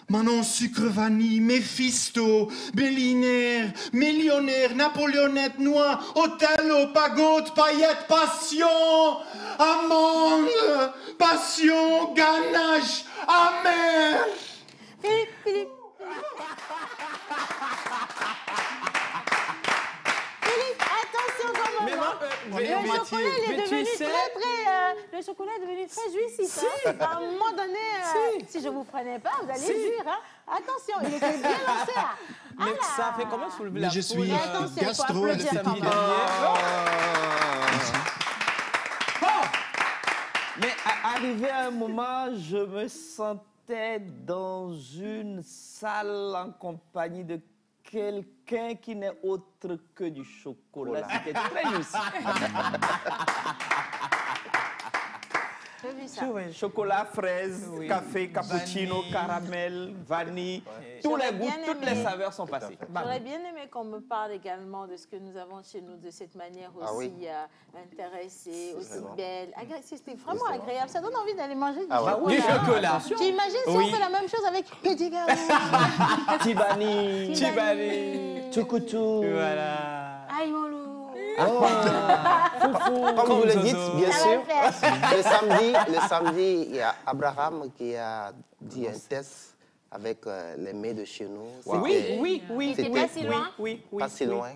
Manon sucre vanille, Méphisto, Bélinaire, millionnaire, Napoléonette, noix, Othello, pagode, paillettes, passion, amande, passion, ganache, amer. Philippe. Philippe, attention quand même. Le chocolat, il est devenu le chocolat est devenu très jouissif. Hein. À un moment donné, si je ne vous prenais pas, vous allez juir. Hein. Attention, il était bien lancé là. Mais ça fait quand même soulever la foule. Je suis gastro le samedi dernier. Mais arrivé à un moment, je me sentais dans une salle en compagnie de quelqu'un qui n'est autre que du chocolat. C'était très juste. J'ai vu ça. Chocolat, fraise, café, cappuccino, caramel, vanille, tous les goûts, toutes les saveurs sont passées. J'aurais bien aimé qu'on me parle également de ce que nous avons chez nous de cette manière aussi intéressée, aussi belle. C'était vraiment agréable. Ça donne envie d'aller manger du chocolat. Tu imagines si on fait la même chose avec Petit Garou, Tibani, Tukutu. Voilà. Aïe mon loup. Comme vous le dites, bien sûr, le samedi, il y a Abraham qui a dit un test avec les mets de chez nous. Oui. C'était pas si loin. Pas si loin.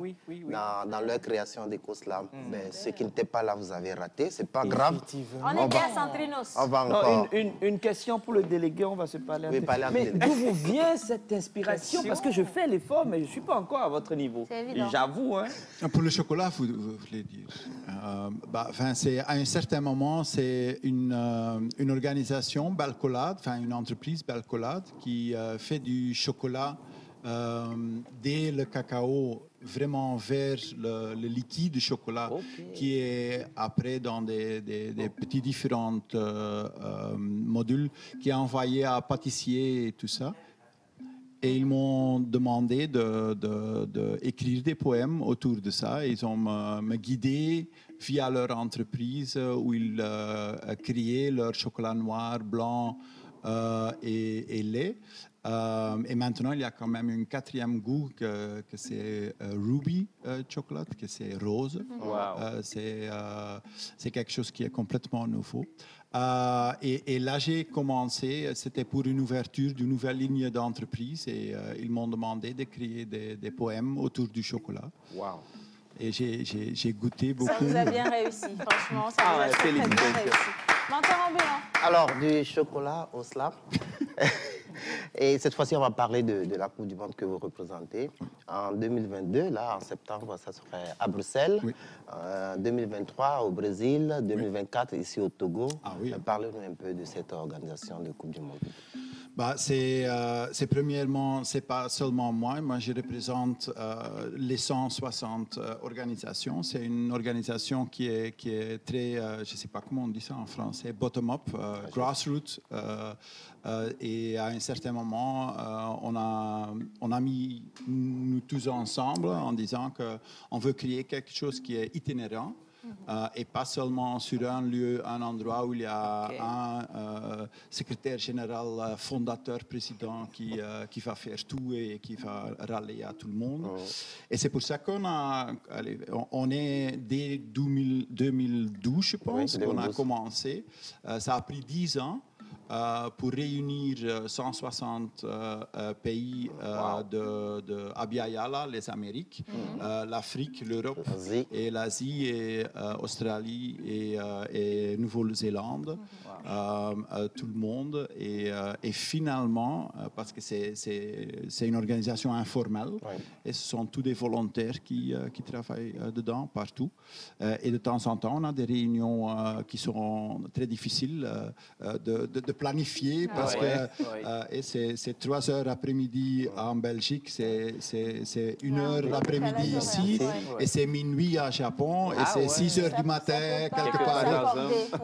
Dans leur création d'EcoSlam. Mais ceux qui n'étaient pas là, vous avez raté. C'est pas grave. On était à Centrinos. On va encore. Une question pour le délégué, on va se parler. Mais d'où vous vient cette inspiration? Parce que je fais l'effort, mais je ne suis pas encore à votre niveau. J'avoue. Hein. Pour le chocolat, vous voulez dire. À un certain moment, c'est une organisation, Belcolade, une entreprise Belcolade, qui fait du chocolat dès le cacao vraiment vers le liquide chocolat qui est après dans des petits différents modules qui est envoyé à pâtissier et tout ça. Et ils m'ont demandé d'écrire des poèmes autour de ça. Ils ont me guidé via leur entreprise où ils créaient leur chocolat noir, blanc et lait. Et maintenant, il y a quand même un quatrième goût que c'est Ruby Chocolate, que c'est rose. Wow. C'est quelque chose qui est complètement nouveau. Et là, j'ai commencé, c'était pour une ouverture d'une nouvelle ligne d'entreprise et ils m'ont demandé de créer des poèmes autour du chocolat. Wow. Et j'ai goûté beaucoup. Ça vous a bien réussi, franchement, ça vous a très bien réussi. Menteur ambulant. Alors, du chocolat au slam. Et cette fois-ci, on va parler de la Coupe du Monde que vous représentez. En 2022, là, en septembre, ça serait à Bruxelles. Oui. 2023 au Brésil. 2024 ici au Togo. Ah oui. Parlez-nous un peu de cette organisation de Coupe du Monde. Bah, c'est premièrement, c'est pas seulement moi. Moi, je représente les 160 organisations. C'est une organisation qui est très, je sais pas comment on dit ça en français, bottom-up, grassroots. Et à un certain moment, on a mis nous tous ensemble en disant qu'on veut créer quelque chose qui est itinérant. Et pas seulement sur un lieu, un endroit où il y a un secrétaire général, fondateur, président qui va faire tout et qui va râler à tout le monde. Et c'est pour ça on est dès 2012, je pense, qu'on a commencé. Ça a pris 10 ans. Pour réunir 160 pays de Abya-Yala, les Amériques, l'Afrique, l'Europe et l'Asie et Australie et Nouvelle-Zélande, tout le monde. Et finalement, parce que c'est une organisation informelle, et ce sont tous des volontaires qui travaillent dedans, partout. Et de temps en temps, on a des réunions qui sont très difficiles de planifier parce que c'est 3 heures après-midi en Belgique, c'est 1 heure l'après-midi ici, et c'est minuit à Japon, et c'est 6 heures du matin quelque part.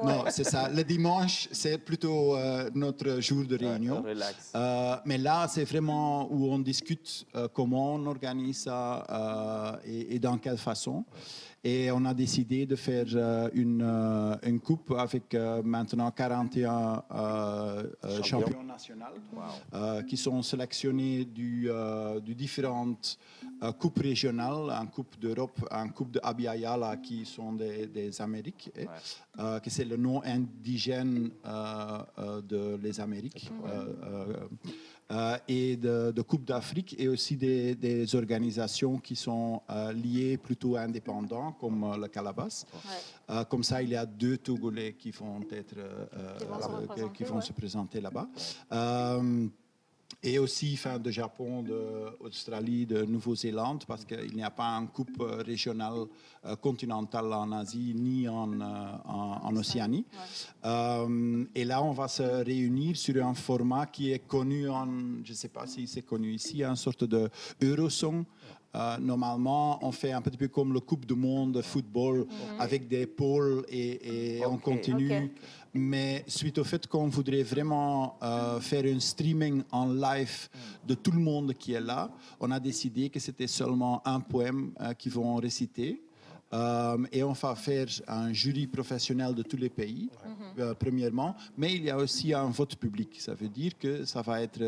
Non, c'est ça. Le dimanche, c'est plutôt notre jour de réunion. Mais là, c'est vraiment où on discute comment on organise ça et dans quelle façon. Et on a décidé de faire une coupe avec maintenant 41 champions nationaux qui sont sélectionnés du différentes coupes régionales, une coupe d'Europe, une coupe de Abya-Yala qui sont des Amériques, que c'est le nom indigène des Amériques. Et de Coupe d'Afrique et aussi des organisations qui sont liées plutôt indépendantes comme le Calabas. Comme ça, il y a 2 Togolais qui vont se présenter là-bas. Et aussi de Japon, d'Australie, de Nouvelle-Zélande, parce qu'il n'y a pas une coupe régionale continentale en Asie ni en Océanie. Et là, on va se réunir sur un format qui est connu je ne sais pas si c'est connu ici, une sorte de Eurosong. Normalement, on fait un petit peu comme le Coupe du Monde de football avec des pôles et on continue. Mais suite au fait qu'on voudrait vraiment faire un streaming en live de tout le monde qui est là, on a décidé que c'était seulement un poème qu'ils vont réciter. Et on va faire un jury professionnel de tous les pays, premièrement, mais il y a aussi un vote public. Ça veut dire que ça va être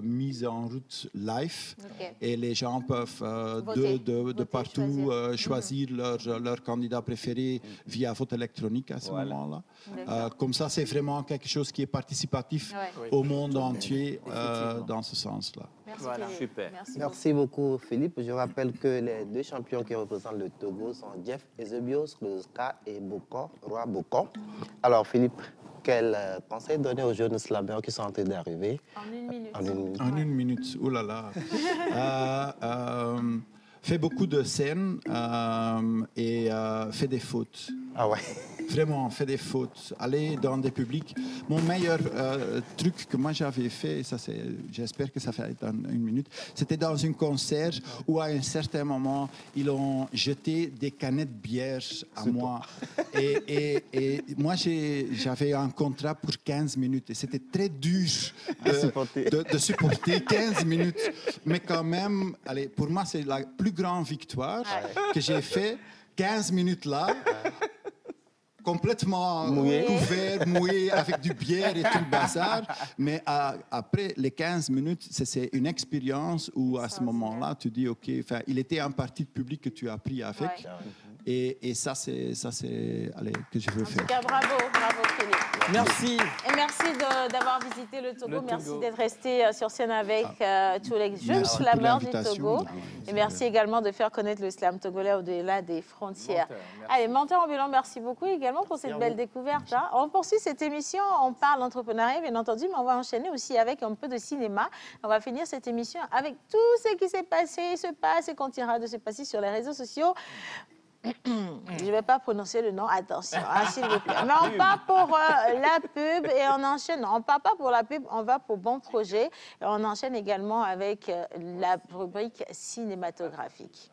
mis en route live et les gens peuvent de partout choisir leur candidat préféré via vote électronique à ce moment-là. Comme ça, c'est vraiment quelque chose qui est participatif au monde entier dans ce sens-là. Merci, super. Merci beaucoup, Philippe. Je rappelle que les 2 champions qui représentent le Togo sont Jeff Eusebios, Ska et Roi Bokon. Alors, Philippe, quel conseil donner aux jeunes slameurs qui sont en train d'arriver? En 1 minute. En 1 minute, oh là là. Fais beaucoup de scènes et fais des fautes. Ah ouais. vraiment fait des fautes, aller dans des publics. Mon meilleur truc que moi j'avais fait, ça c'est, j'espère que ça fait dans une minute, c'était dans un concert où à un certain moment, ils ont jeté des canettes de bière à moi. Et moi, j'avais un contrat pour 15 minutes et c'était très dur de supporter 15 minutes. Mais quand même, allez, pour moi, c'est la plus grande victoire que j'ai fait. 15 minutes là, complètement couvert, mouillé, avec du bière et tout le bazar. Mais après les 15 minutes, c'est une expérience où à ce moment-là, tu dis, OK, il était un parti de public que tu as pris avec. Et ça, c'est que je veux faire. En tout cas, bravo Philippe. Merci. Et merci d'avoir visité le Togo. Merci d'être resté sur scène avec tous les jeunes slameurs du Togo. Et merci également de faire connaître le slam togolais au-delà des frontières. Allez, Menteur ambulant, merci beaucoup également pour cette belle découverte. Hein. On poursuit cette émission, on parle d'entrepreneuriat, bien entendu, mais on va enchaîner aussi avec un peu de cinéma. On va finir cette émission avec tout ce qui s'est passé, se passe et continuera de se passer sur les réseaux sociaux. Je ne vais pas prononcer le nom, attention, hein, s'il vous plaît. Mais on part pour la pub et on enchaîne. Non, on ne part pas pour la pub, on va pour Bon Projet. Et on enchaîne également avec la rubrique cinématographique.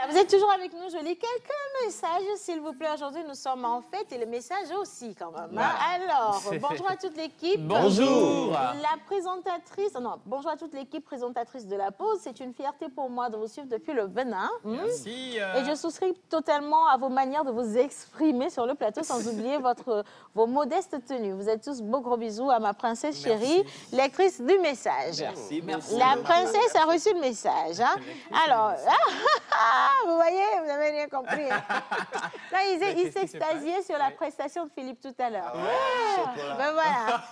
Vous êtes toujours avec nous, je lis quelques messages, s'il vous plaît. Aujourd'hui, nous sommes en fête et les messages aussi, quand même. Hein? Alors, bonjour à toute l'équipe. Bonjour. La présentatrice, non, bonjour à toute l'équipe présentatrice de la pause. C'est une fierté pour moi de vous suivre depuis le Bénin. Merci. Et je souscris totalement à vos manières de vous exprimer sur le plateau, sans oublier vos modestes tenues. Vous êtes tous beaux gros bisous à ma princesse chérie, lectrice du message. Merci. La princesse a reçu le message. Hein? Alors, vous voyez, vous n'avez rien compris. Hein? Là, il s'extasiait sur la prestation de Philippe tout à l'heure. Ben voilà.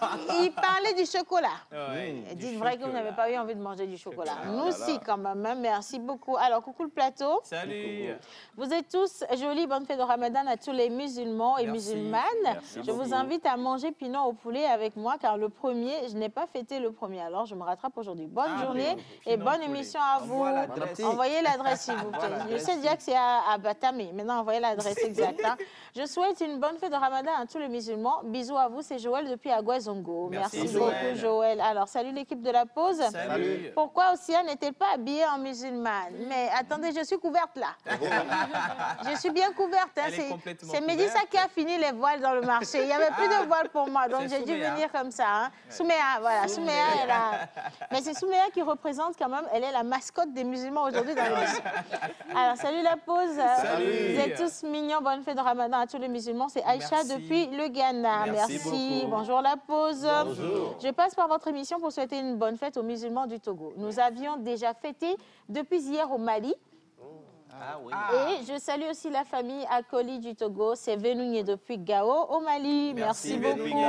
Il parlait du chocolat. Dites vrai que vous n'avez pas eu envie de manger du chocolat. Nous aussi, quand même. Hein? Merci beaucoup. Alors, coucou le plateau. Salut. Vous êtes tous jolis. Bonne fête de Ramadan à tous les musulmans et musulmanes. Je vous invite à manger pinot au poulet avec moi, car le premier, je n'ai pas fêté le premier. Alors, je me rattrape aujourd'hui. Bonne journée et bonne émission à vous. Envoyez l'adresse, s'il vous plaît. Je sais déjà que c'est à Batami. Maintenant, envoyez l'adresse exacte. Hein. Je souhaite une bonne fête de Ramadan à tous les musulmans. Bisous à vous, c'est Joël depuis Aguazongo. Merci beaucoup, Joël. Alors, salut l'équipe de la pause. Salut. Pourquoi Ossiane n'est-elle pas habillée en musulmane? Mais attendez, je suis couverte là. Je suis bien couverte. Hein. C'est Mélissa qui a fini les voiles dans le marché. Il n'y avait plus de voiles pour moi, donc j'ai dû venir comme ça. Hein. Souméa, voilà. Souméa est là. Mais c'est Souméa qui représente quand même, elle est la mascotte des musulmans aujourd'hui dans l'émission. Alors, salut la pause. Salut. Vous êtes tous mignons. Bonne fête de Ramadan à tous les musulmans. C'est Aïcha depuis le Ghana. Merci. Bonjour la pause. Bonjour. Je passe par votre émission pour souhaiter une bonne fête aux musulmans du Togo. Nous avions déjà fêté depuis hier au Mali. Et je salue aussi la famille Akoli du Togo, c'est Vénouye depuis Gao au Mali. Merci beaucoup.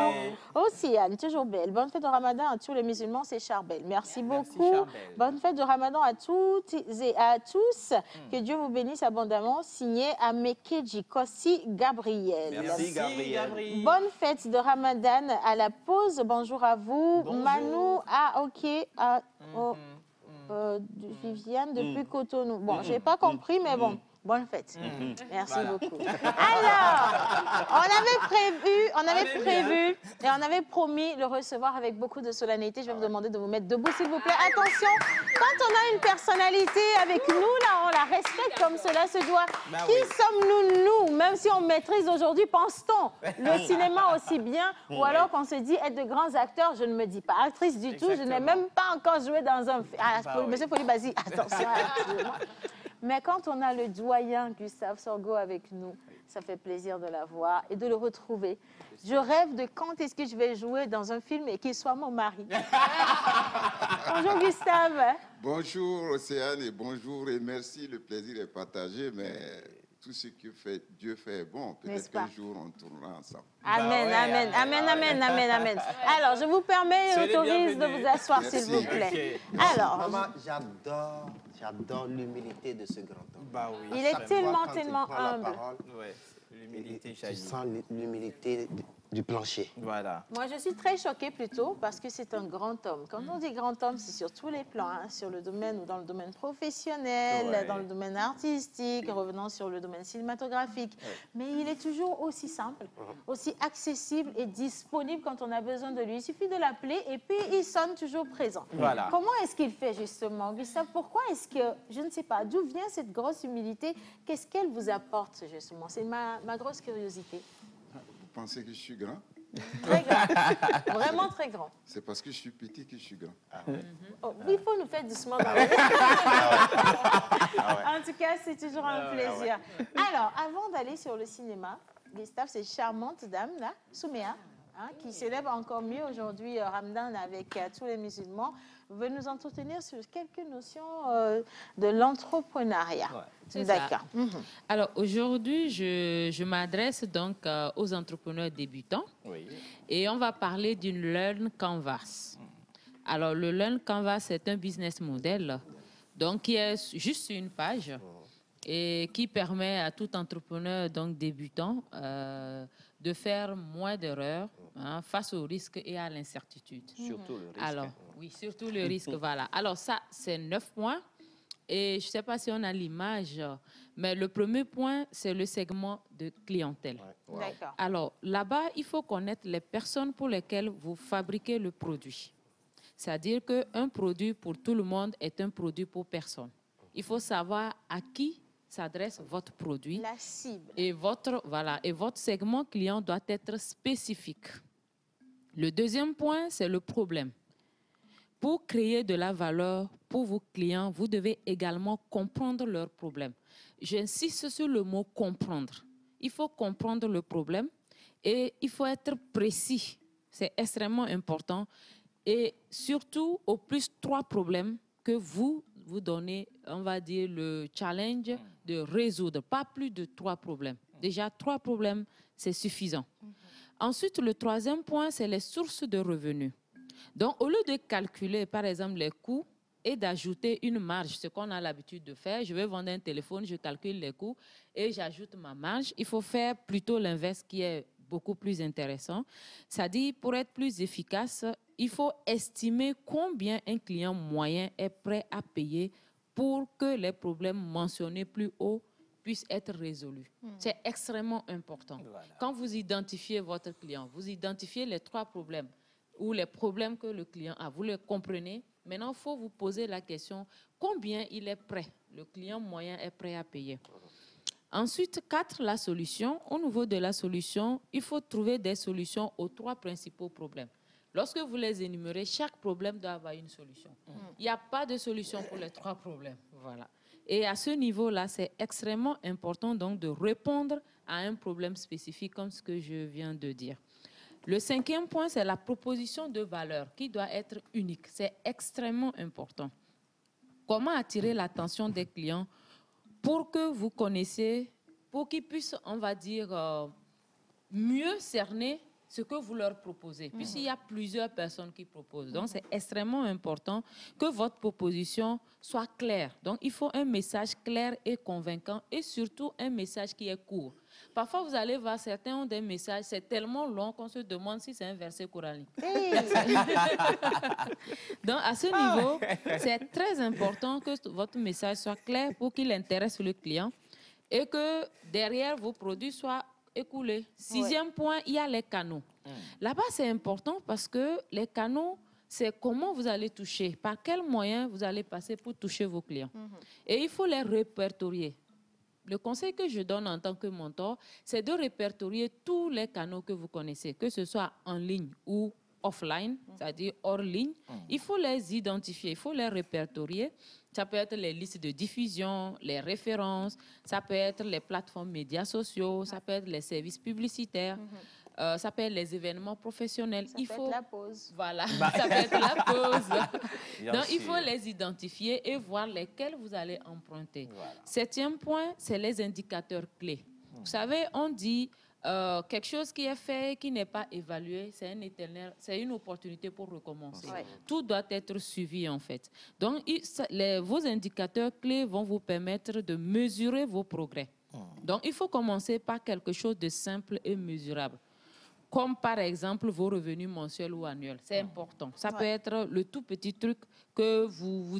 Aussi, Anne, toujours belle. Bonne fête de Ramadan à tous les musulmans, c'est Charbel. Merci beaucoup. Charbel. Bonne fête de Ramadan à toutes et à tous. Que Dieu vous bénisse abondamment. Signé Amekeji Kossi Gabriel. Merci Gabriel. Bonne fête de Ramadan à la pause. Bonjour à vous. Bonjour. Manou, Viviane depuis Cotonou. Bon, je n'ai pas compris, mais bon, bonne fête. Merci beaucoup. Alors, on avait prévu et on avait promis le recevoir avec beaucoup de solennité. Je vais vous demander de vous mettre debout, s'il vous plaît. Attention, quand on a une personnalité avec nous, là, on la respecte comme cela se doit. Qui sommes-nous, même si on maîtrise aujourd'hui, pense-t-on, le cinéma aussi bien, ou alors qu'on se dit être de grands acteurs, je ne me dis pas actrice du tout, je n'ai même pas encore joué dans un film. Monsieur Folibazi, attention, excusez-moi. Mais quand on a le doyen Gustave Sorgho avec nous, Ça fait plaisir de la voir et de le retrouver. Je rêve de quand est-ce que je vais jouer dans un film et qu'il soit mon mari. Bonjour Gustave. Bonjour Océane et bonjour et merci. Le plaisir est partagé, mais tout ce que fait Dieu fait est bon. Peut-être qu'un jour on tournera ensemble. Amen, amen, amen, amen, amen, amen. Alors, je vous permets et autorise de vous asseoir, s'il vous plaît. Alors, maman, j'adore l'humilité de ce grand homme. Bah oui. Il est tellement humble. L'humilité, tu sens l'humilité du plancher. Voilà. Moi, je suis très choquée plutôt parce que c'est un grand homme. Quand on dit grand homme, c'est sur tous les plans, hein, sur le domaine ou dans le domaine professionnel, dans le domaine artistique, revenant sur le domaine cinématographique. Mais il est toujours aussi simple, aussi accessible et disponible quand on a besoin de lui. Il suffit de l'appeler et puis il sonne toujours présent. Voilà. Comment est-ce qu'il fait justement, Gustave? Pourquoi est-ce que, je ne sais pas, d'où vient cette grosse humilité? Qu'est-ce qu'elle vous apporte justement? C'est ma grosse curiosité. Vous pensez que je suis grand? Très grand. Vraiment très grand. C'est parce que je suis petit que je suis grand. Oh, il faut nous faire doucement dans le... En tout cas, c'est toujours un plaisir. Alors, avant d'aller sur le cinéma, Gustave, cette charmante dame, là, Souméa, hein, qui célèbre encore mieux aujourd'hui Ramadan avec tous les musulmans, veut nous entretenir sur quelques notions de l'entrepreneuriat. D'accord. Alors aujourd'hui, je m'adresse donc aux entrepreneurs débutants et on va parler d'une Learn Canvas. Alors le Learn Canvas, c'est un business model donc, qui est juste une page et qui permet à tout entrepreneur donc, débutant de faire moins d'erreurs face au risque et à l'incertitude. Surtout le risque. Alors, oui, surtout le risque, voilà. Alors ça, c'est 9 points. Et je ne sais pas si on a l'image, mais le premier point, c'est le segment de clientèle. D'accord. Alors, là-bas, il faut connaître les personnes pour lesquelles vous fabriquez le produit. C'est-à-dire qu'un produit pour tout le monde est un produit pour personne. Il faut savoir à qui s'adresse votre produit. La cible. Et votre segment client doit être spécifique. Le deuxième point, c'est le problème. Pour créer de la valeur pour vos clients, vous devez également comprendre leurs problèmes. J'insiste sur le mot « comprendre ». Il faut comprendre le problème et il faut être précis. C'est extrêmement important. Et surtout, au plus 3 problèmes que vous donnez, on va dire, le challenge de résoudre. Pas plus de 3 problèmes. Déjà, 3 problèmes, c'est suffisant. Ensuite, le troisième point, c'est les sources de revenus. Donc, au lieu de calculer, par exemple, les coûts et d'ajouter une marge, ce qu'on a l'habitude de faire, je vais vendre un téléphone, je calcule les coûts et j'ajoute ma marge. Il faut faire plutôt l'inverse qui est beaucoup plus intéressant. C'est-à-dire, pour être plus efficace, il faut estimer combien un client moyen est prêt à payer pour que les problèmes mentionnés plus haut puissent être résolus. C'est extrêmement important. Voilà. Quand vous identifiez votre client, vous identifiez les 3 problèmes ou les problèmes que le client a, vous les comprenez. Maintenant, il faut vous poser la question, combien il est prêt, le client moyen est prêt à payer. Ensuite, 4, la solution. Au niveau de la solution, il faut trouver des solutions aux 3 principaux problèmes. Lorsque vous les énumérez, chaque problème doit avoir une solution. Il n'y a pas de solution pour les 3 problèmes. Voilà. Et à ce niveau-là, c'est extrêmement important donc, de répondre à un problème spécifique comme ce que je viens de dire. Le 5e point, c'est la proposition de valeur qui doit être unique. C'est extrêmement important. Comment attirer l'attention des clients pour que vous connaissiez, pour qu'ils puissent, on va dire, mieux cerner ce que vous leur proposez, puisqu'il y a plusieurs personnes qui proposent. Donc, c'est extrêmement important que votre proposition soit claire. Donc, il faut un message clair et convaincant et surtout un message qui est court. Parfois, vous allez voir, certains ont des messages, c'est tellement long qu'on se demande si c'est un verset coranique. Donc, à ce niveau, c'est très important que votre message soit clair pour qu'il intéresse le client et que derrière vos produits soient écoulés. 6e point, il y a les canaux. Là-bas, c'est important parce que les canaux, c'est comment vous allez toucher, par quels moyens vous allez passer pour toucher vos clients. Et il faut les répertorier. Le conseil que je donne en tant que mentor, c'est de répertorier tous les canaux que vous connaissez, que ce soit en ligne ou offline, c'est-à-dire hors ligne. Il faut les identifier, il faut les répertorier. Ça peut être les listes de diffusion, les références, ça peut être les plateformes médias sociaux, ça peut être les services publicitaires. Ça peut être les événements professionnels. Ça peut être la pause. Voilà, ça peut être la pause. Donc, il faut les identifier et voir lesquels vous allez emprunter. Voilà. 7e point, c'est les indicateurs clés. Vous savez, on dit quelque chose qui est fait, qui n'est pas évalué, c'est une opportunité pour recommencer. Ouais. Tout doit être suivi, en fait. Donc, vos indicateurs clés vont vous permettre de mesurer vos progrès. Donc, il faut commencer par quelque chose de simple et mesurable. Comme par exemple vos revenus mensuels ou annuels. C'est important. Ça peut être le tout petit truc que vous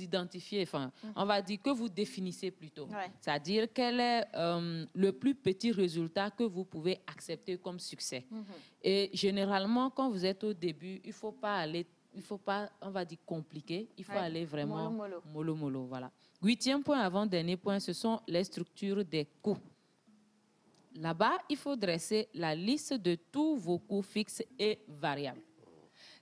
identifiez, enfin, on va dire que vous définissez plutôt. C'est-à-dire quel est le plus petit résultat que vous pouvez accepter comme succès. Et généralement, quand vous êtes au début, il ne faut pas, on va dire, compliqué. Il faut aller vraiment mollo. Voilà. 8e point, avant-dernier point, ce sont les structures des coûts. Là-bas, il faut dresser la liste de tous vos coûts fixes et variables.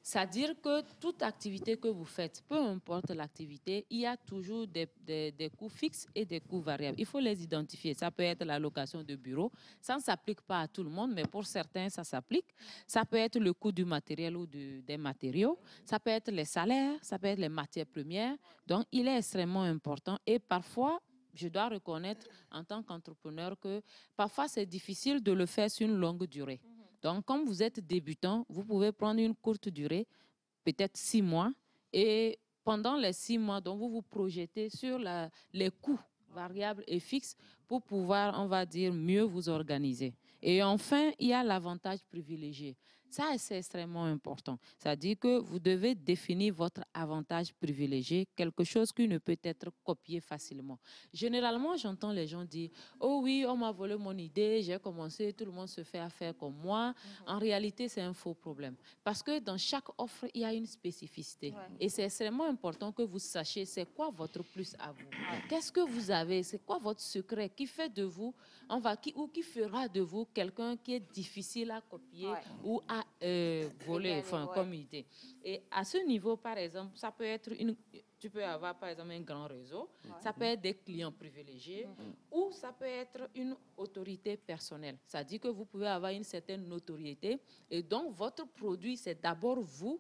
C'est-à-dire que toute activité que vous faites, peu importe l'activité, il y a toujours des coûts fixes et des coûts variables. Il faut les identifier. Ça peut être la location de bureau. Ça ne s'applique pas à tout le monde, mais pour certains, ça s'applique. Ça peut être le coût du matériel ou des matériaux. Ça peut être les salaires. Ça peut être les matières premières. Donc, il est extrêmement important. Et parfois, je dois reconnaître en tant qu'entrepreneur que parfois c'est difficile de le faire sur une longue durée. Donc, comme vous êtes débutant, vous pouvez prendre une courte durée, peut-être 6 mois, et pendant les 6 mois, donc vous vous projetez sur les coûts variables et fixes pour pouvoir, on va dire, mieux vous organiser. Et enfin, il y a l'avantage privilégié. Ça, c'est extrêmement important. C'est-à-dire que vous devez définir votre avantage privilégié, quelque chose qui ne peut être copié facilement. Généralement, j'entends les gens dire « Oh oui, on m'a volé mon idée, j'ai commencé, tout le monde se fait affaire comme moi. » En réalité, c'est un faux problème. Parce que dans chaque offre, il y a une spécificité. Et c'est extrêmement important que vous sachiez c'est quoi votre plus à vous. Qu'est-ce que vous avez? C'est quoi votre secret qui fait de vous, ou qui fera de vous quelqu'un qui est difficile à copier ou à voler, comme idée. Et à ce niveau, par exemple, ça peut être tu peux avoir, par exemple, un grand réseau, ça peut être des clients privilégiés, ou ça peut être une autorité personnelle. Ça dit que vous pouvez avoir une certaine notoriété, et donc votre produit, c'est d'abord vous,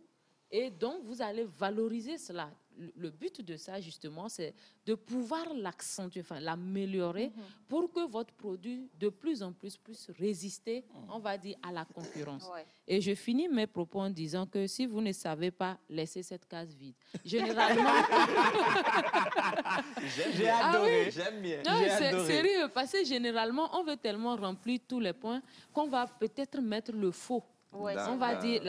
et donc vous allez valoriser cela. Le but de ça, justement, c'est de pouvoir l'accentuer, enfin l'améliorer pour que votre produit de plus en plus puisse résister, on va dire, à la concurrence. Et je finis mes propos en disant que si vous ne savez pas, laissez cette case vide. Généralement... J'ai adoré, j'aime bien. Non, c'est sérieux, parce que généralement, on veut tellement remplir tous les points qu'on va peut-être mettre le faux. On va dire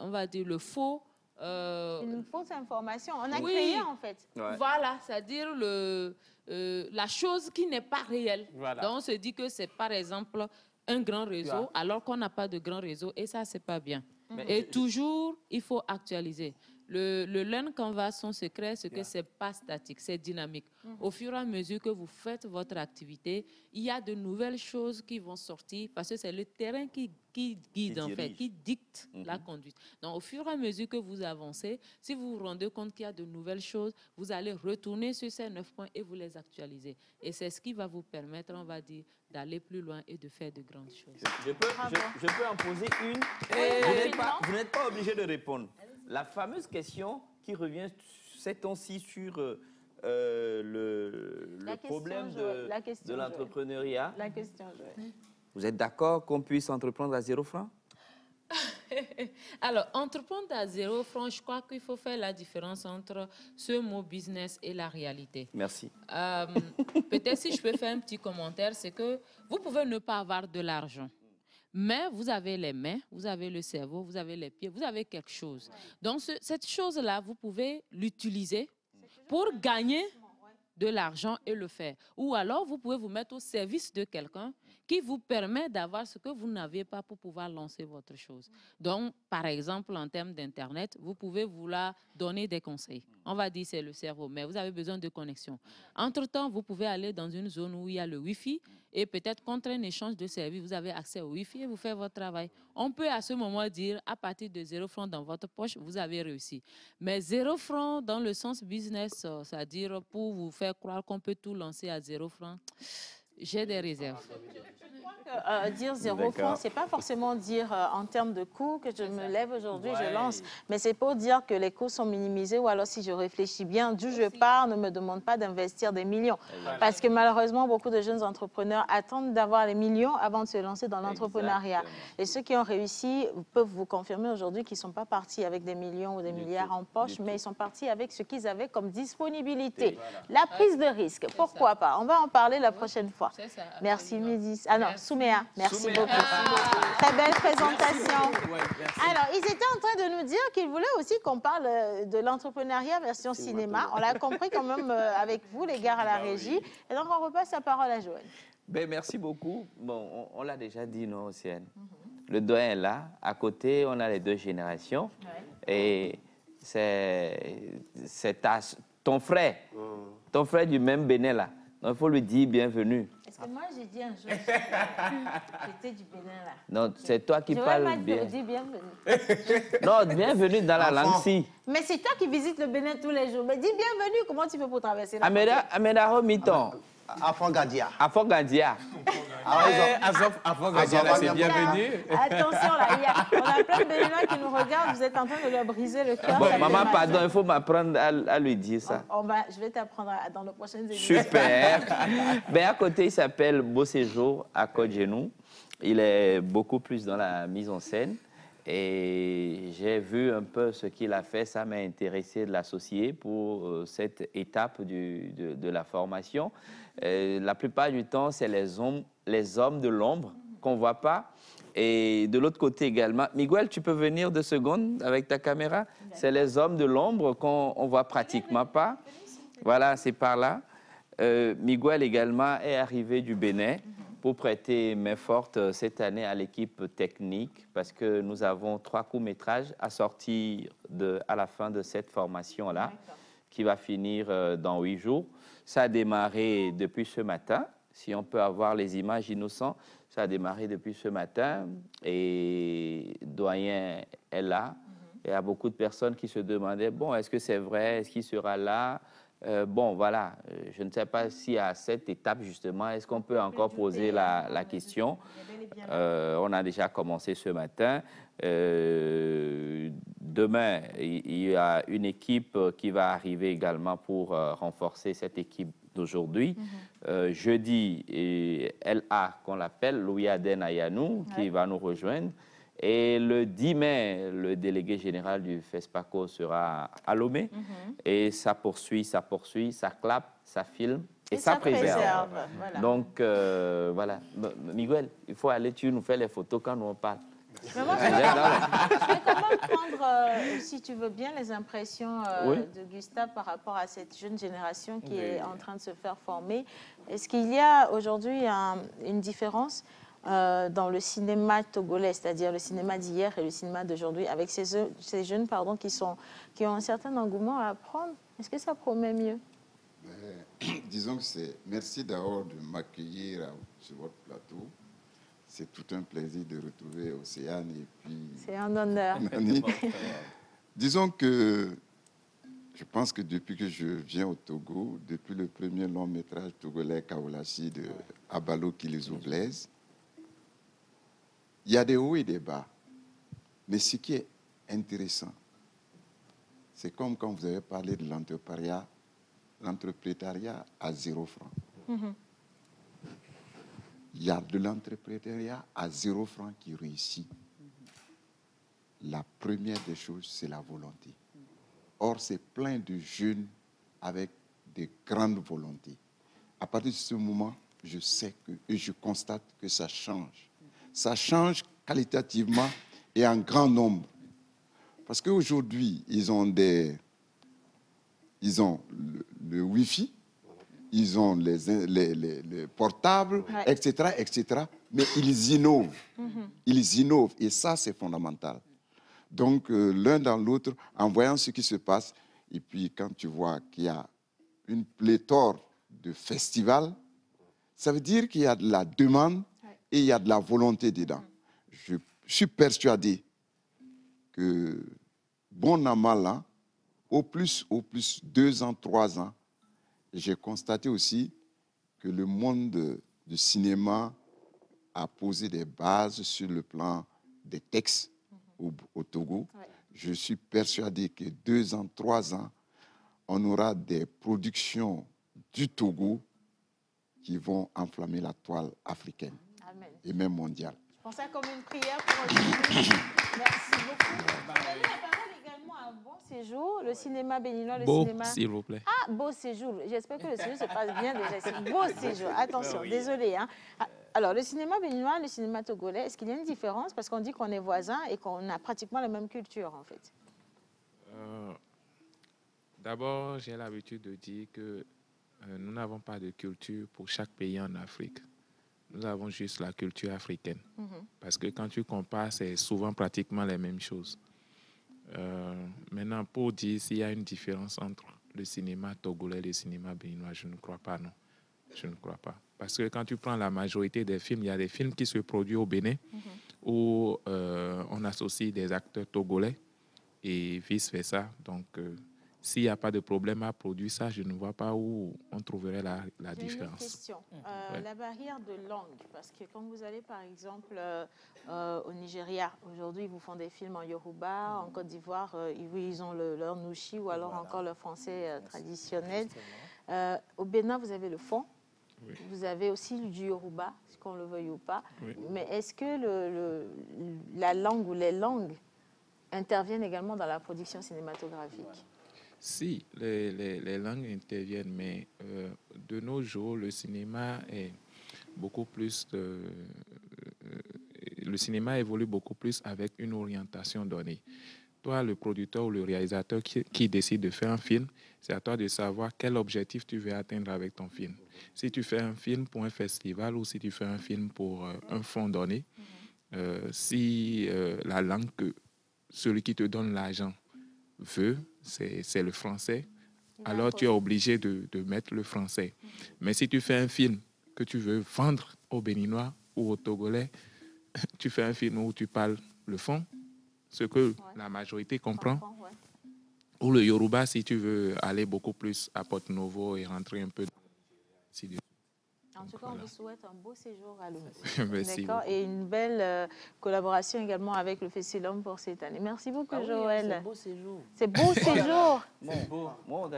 on va dire le faux. Une fausse information. On a créé, en fait. Voilà, c'est-à-dire la chose qui n'est pas réelle. Donc, on se dit que c'est, par exemple, un grand réseau, alors qu'on n'a pas de grand réseau, et ça, c'est pas bien. Et toujours, il faut actualiser. Le Learn Canvas, son secret, c'est que c'est pas statique, c'est dynamique. Au fur et à mesure que vous faites votre activité, il y a de nouvelles choses qui vont sortir parce que c'est le terrain qui guide, en fait, qui dicte la conduite. Donc, au fur et à mesure que vous avancez, si vous vous rendez compte qu'il y a de nouvelles choses, vous allez retourner sur ces 9 points et vous les actualiser. Et c'est ce qui va vous permettre, on va dire, d'aller plus loin et de faire de grandes choses. Je peux en poser une. Vous n'êtes pas obligé de répondre. La fameuse question qui revient ces temps-ci sur le problème de l'entrepreneuriat. La question, Vous êtes d'accord qu'on puisse entreprendre à 0 francs? Alors, entreprendre à 0 francs, je crois qu'il faut faire la différence entre ce mot business et la réalité. Merci. Peut-être si je peux faire un petit commentaire, c'est que vous pouvez ne pas avoir de l'argent. Mais vous avez les mains, vous avez le cerveau, vous avez les pieds, vous avez quelque chose. Donc, cette chose-là, vous pouvez l'utiliser pour gagner de l'argent et le faire. Ou alors, vous pouvez vous mettre au service de quelqu'un qui vous permet d'avoir ce que vous n'avez pas pour pouvoir lancer votre chose. Donc, par exemple, en termes d'Internet, vous pouvez vouloir donner des conseils. On va dire c'est le cerveau, mais vous avez besoin de connexion. Entre-temps, vous pouvez aller dans une zone où il y a le Wi-Fi et peut-être contre un échange de services, vous avez accès au Wi-Fi et vous faites votre travail. On peut à ce moment dire, à partir de 0 francs dans votre poche, vous avez réussi. Mais 0 francs dans le sens business, c'est-à-dire pour vous faire croire qu'on peut tout lancer à 0 francs, j'ai des réserves. Dire 0 francs, ce n'est pas forcément dire en termes de coûts que je me lève aujourd'hui, je lance, mais c'est pour dire que les coûts sont minimisés ou alors si je réfléchis bien, d'où je pars, ne me demande pas d'investir des millions. Parce que malheureusement, beaucoup de jeunes entrepreneurs attendent d'avoir les millions avant de se lancer dans l'entrepreneuriat. Et ceux qui ont réussi peuvent vous confirmer aujourd'hui qu'ils ne sont pas partis avec des millions ou des milliards en poche, mais ils sont partis avec ce qu'ils avaient comme disponibilité. La prise de risque, pourquoi pas? On va en parler la prochaine fois. Merci, Médis. Ah non, Souméa, merci beaucoup. Très belle présentation. Alors, ils étaient en train de nous dire qu'ils voulaient aussi qu'on parle de l'entrepreneuriat version cinéma. On l'a compris quand même avec vous, les gars, à la régie. Et donc, on repasse la parole à Joël. Ben, merci beaucoup. Bon, on l'a déjà dit, non, Océane? Le doyen est là. À côté, on a les deux générations. Et c'est ton frère du même Bénin, là. Donc, il faut lui dire bienvenue. Est-ce que moi, j'ai dit un jour, j'étais du Bénin, là? Non, c'est toi qui parles bien. Dit bienvenue. Non, bienvenue dans la langue-ci. Mais c'est toi qui visites le Bénin tous les jours. Mais dis bienvenue, comment tu fais pour traverser la Amédaro Miton. Afongadia. Afongadia. Afongadia, là, c'est bienvenue. Attention, là, on a plein de Béninois qui nous regardent. Vous êtes en train de leur briser le cœur. Bon, maman, pardon, il faut m'apprendre à lui dire ça. Je vais t'apprendre dans nos prochaines émissions. Super. Ben, à côté, il s'appelle Beau Séjour à Côte-Genou. Il est beaucoup plus dans la mise en scène. Et j'ai vu un peu ce qu'il a fait. Ça m'a intéressé de l'associer pour cette étape de la formation. La plupart du temps, c'est les hommes de l'ombre qu'on ne voit pas. Et de l'autre côté également, Miguel, tu peux venir 2 secondes avec ta caméra. C'est les hommes de l'ombre qu'on ne voit pratiquement pas. Voilà, c'est par là. Miguel également est arrivé du Bénin pour prêter main forte cette année à l'équipe technique parce que nous avons 3 courts-métrages à sortir à la fin de cette formation-là qui va finir dans 8 jours. Ça a démarré depuis ce matin. Si on peut avoir les images innocentes, ça a démarré depuis ce matin et Doyen est là. Il y a beaucoup de personnes qui se demandaient, bon, est-ce que c'est vrai, est-ce qu'il sera là? Bon, voilà, je ne sais pas si à cette étape, justement, est-ce qu'on peut encore poser la question? On a déjà commencé ce matin. Demain, il y a une équipe qui va arriver également pour renforcer cette équipe d'aujourd'hui. Jeudi, LA, qu'on l'appelle, Louis Aden Ayanou, qui va nous rejoindre. Et le 10 mai, le délégué général du FESPACO sera à Lomé. Et ça poursuit, ça clappe, ça filme et ça préserve. Voilà. Donc, voilà. Miguel, il faut aller, tu nous fais les photos quand nous on parle. Mais moi, je vais quand même prendre, si tu veux bien, les impressions de Gustave par rapport à cette jeune génération qui est en train de se faire former. Est-ce qu'il y a aujourd'hui une différence dans le cinéma togolais, c'est-à-dire le cinéma d'hier et le cinéma d'aujourd'hui, avec ces jeunes qui ont un certain engouement à apprendre? Est-ce que ça promet mieux? Disons que merci d'abord de m'accueillir sur votre plateau. C'est tout un plaisir de retrouver Océane et puis... C'est un honneur. Disons que je pense que depuis que je viens au Togo, depuis le premier long métrage togolais Kaolachi de Abalo Kilizou Blaise, il y a des hauts et des bas. Mais ce qui est intéressant, c'est comme quand vous avez parlé de l'entrepreneuriat à 0 francs. Il y a de l'entrepreneuriat à 0 francs qui réussit. La première des choses, c'est la volonté. Or, c'est plein de jeunes avec de grandes volontés. À partir de ce moment, je sais et je constate que ça change. Ça change qualitativement et en grand nombre. Parce qu'aujourd'hui, ils ont le Wi-Fi, ils ont les portables, Ouais. etc., etc. Mais ils innovent. Ils innovent. Et ça, c'est fondamental. Donc, l'un dans l'autre, en voyant ce qui se passe, et puis quand tu vois qu'il y a une pléthore de festivals, ça veut dire qu'il y a de la demande et il y a de la volonté dedans. Je suis persuadé que, bon an, mal an, au plus 2 ans, 3 ans, j'ai constaté aussi que le monde du cinéma a posé des bases sur le plan des textes au Togo. Ouais. Je suis persuadé que 2 ans, 3 ans, on aura des productions du Togo qui vont enflammer la toile africaine. Amen. Et même mondiale. Je pensais comme une prière pour aujourd'hui. Merci beaucoup. Vous avez la parole également à Beau Séjour, le cinéma béninois, le cinéma... s'il vous plaît. Ah, Beau Séjour. J'espère que le séjour se passe bien déjà. Beau Séjour. Attention, désolé. Hein. Alors, le cinéma béninois, le cinéma togolais, est-ce qu'il y a une différence? Parce qu'on dit qu'on est voisins et qu'on a pratiquement la même culture, en fait. D'abord, j'ai l'habitude de dire que nous n'avons pas de culture pour chaque pays en Afrique. Nous avons juste la culture africaine. Parce que quand tu compares, c'est souvent pratiquement les mêmes choses. Maintenant, pour dire s'il y a une différence entre le cinéma togolais et le cinéma béninois, je ne crois pas, non. Je ne crois pas. Parce que quand tu prends la majorité des films, il y a des films qui se produisent au Bénin où on associe des acteurs togolais et vice-versa. Donc, s'il n'y a pas de problème à produire ça, je ne vois pas où on trouverait la différence. Une question. La barrière de langue, parce que quand vous allez par exemple au Nigeria, aujourd'hui ils vous font des films en Yoruba, en Côte d'Ivoire, ils ont leur nouchi ou alors encore le français traditionnel. Au Bénin, vous avez le fond. Oui. Vous avez aussi du Yoruba, qu'on le veuille ou pas. Oui. Mais est-ce que la langue ou les langues interviennent également dans la production cinématographique? Si, les langues interviennent, mais de nos jours, le cinéma est beaucoup plus... le cinéma évolue beaucoup plus avec une orientation donnée. Toi, le producteur ou le réalisateur qui décide de faire un film, c'est à toi de savoir quel objectif tu veux atteindre avec ton film. Si tu fais un film pour un festival ou si tu fais un film pour un fonds donné, si la langue que celui qui te donne l'argent veut, c'est le français, alors tu es obligé de mettre le français. Mais si tu fais un film que tu veux vendre aux Béninois ou aux Togolais, tu fais un film où tu parles le fond, ce que la majorité comprend. Ou le Yoruba, si tu veux aller beaucoup plus à Porto Novo et rentrer un peu dans le... En tout cas, on vous souhaite un beau séjour à l'eau. Merci. D'accord. Et une belle collaboration également avec le Festilum pour cette année. Merci beaucoup, Joël. C'est beau séjour. C'est beau séjour.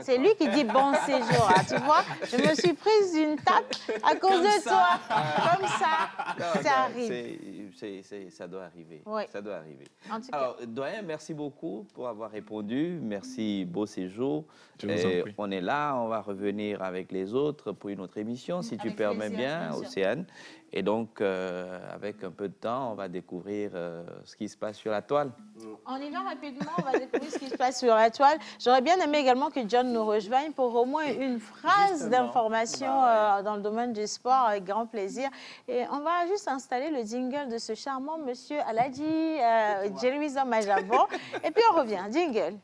C'est lui qui dit bon séjour. Ah, tu vois, je me suis prise d'une tape à cause de toi. Comme ça, ça arrive. Ça doit arriver. Oui. Ça doit arriver. En tout cas. Alors, doyen, merci beaucoup pour avoir répondu. Merci, beau séjour. On est là, on va revenir avec les autres pour une autre émission, si tu permets bien, Océane. Et donc, avec un peu de temps, on va découvrir ce qui se passe sur la toile. On y va rapidement, on va découvrir ce qui se passe sur la toile. J'aurais bien aimé également que John nous rejoigne pour au moins une phrase d'information dans le domaine du sport, avec grand plaisir. Et on va juste installer le jingle de ce charmant monsieur Aladji Jelouisa Majabo. Et puis on revient, jingle.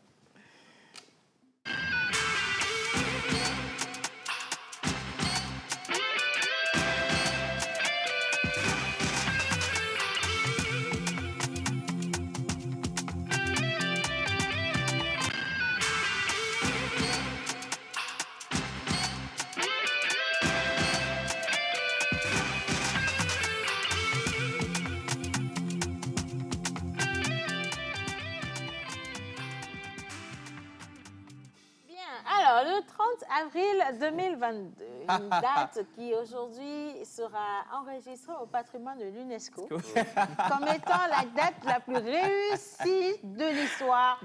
Le 30 avril 2022, une date qui aujourd'hui sera enregistrée au patrimoine de l'UNESCO comme étant la date la plus réussie de l'histoire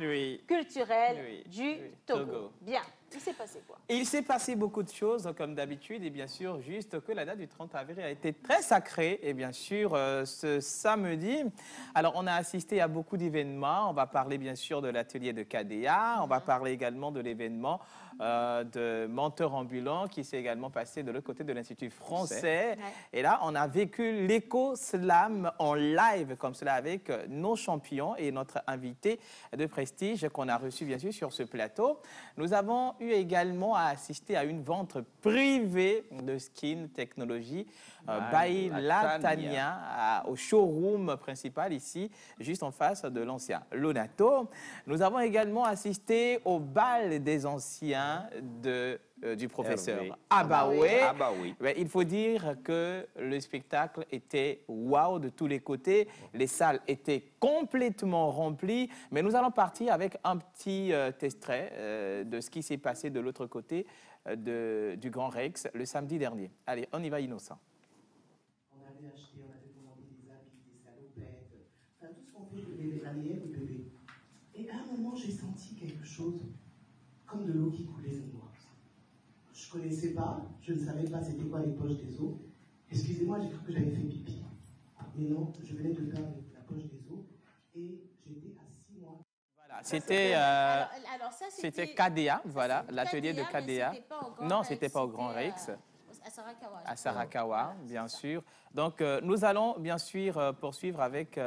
culturelle du Togo. Bien. Il s'est passé quoi? Il s'est passé beaucoup de choses, comme d'habitude, et bien sûr, juste que la date du 30 avril a été très sacrée, et bien sûr, ce samedi. Alors, on a assisté à beaucoup d'événements. On va parler, bien sûr, de l'atelier de KDA. On va parler également de l'événement de Menteur ambulant qui s'est également passé de l'autre côté de l'Institut français. Et là, on a vécu l'éco-slam en live, comme cela, avec nos champions et notre invité de prestige qu'on a reçu, bien sûr, sur ce plateau. Nous avons eu également à assister à une vente privée de Skin Technology by Latania au showroom principal ici, juste en face de l'ancien Lonato. Nous avons également assisté au bal des anciens du professeur Abaoué. Il faut dire que le spectacle était waouh de tous les côtés. Les salles étaient complètement remplies. Mais nous allons partir avec un petit extrait de ce qui s'est passé de l'autre côté du Grand Rex le samedi dernier. Allez, on y va, Innocent. On avait acheté, on avait commandé des habits, des salopettes, enfin tout ce qu'on fait de bébé, la meilleure du bébé. Et à un moment, j'ai senti quelque chose comme de l'eau qui coulait de moi. Je ne connaissais pas, je ne savais pas c'était quoi les poches des os. Excusez-moi, j'ai cru que j'avais fait pipi. Mais non, je venais de faire la poche des os et j'étais à 6 mois. Voilà, c'était KDA, voilà, l'atelier de KDA. Non, ce n'était pas au Grand Rex. À Sarakawa, bien sûr. Donc, nous allons bien sûr poursuivre avec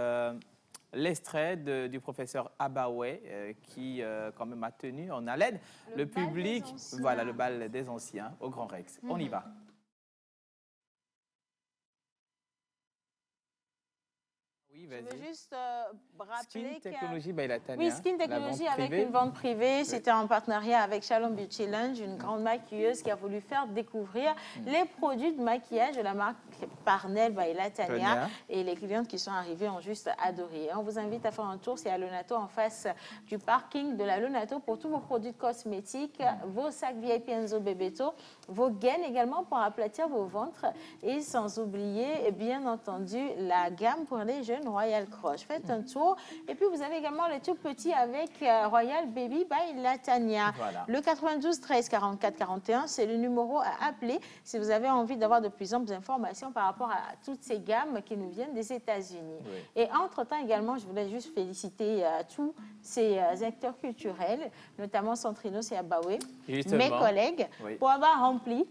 l'extrait du professeur Abaoué qui quand même a tenu en haleine le public, voilà, le bal des anciens au Grand Rex. On y va. Je veux juste rappeler Skin Technology by Latania. Oui, Skin Technology avec une vente privée. C'était en partenariat avec Shalom Beauty Lounge, une grande maquilleuse qui a voulu faire découvrir les produits de maquillage de la marque Parnell by Latania. Et les clientes qui sont arrivées ont juste adoré. On vous invite à faire un tour, c'est à Lonato, en face du parking de la Lonato pour tous vos produits de cosmétiques, vos sacs VIP Enzo Bebeto, vos gaines également pour aplatir vos ventres. Et sans oublier, bien entendu, la gamme pour les jeunes Royal Crush. Faites un tour. Et puis, vous avez également les tout petits avec Royal Baby by Latania. Voilà. Le 92 13 44 41, c'est le numéro à appeler si vous avez envie d'avoir de plus amples informations par rapport à toutes ces gammes qui nous viennent des États-Unis. Oui. Et entre-temps également, je voulais juste féliciter tous ces acteurs culturels, notamment Centrinos et Abaoué, mes collègues, pour avoir rempli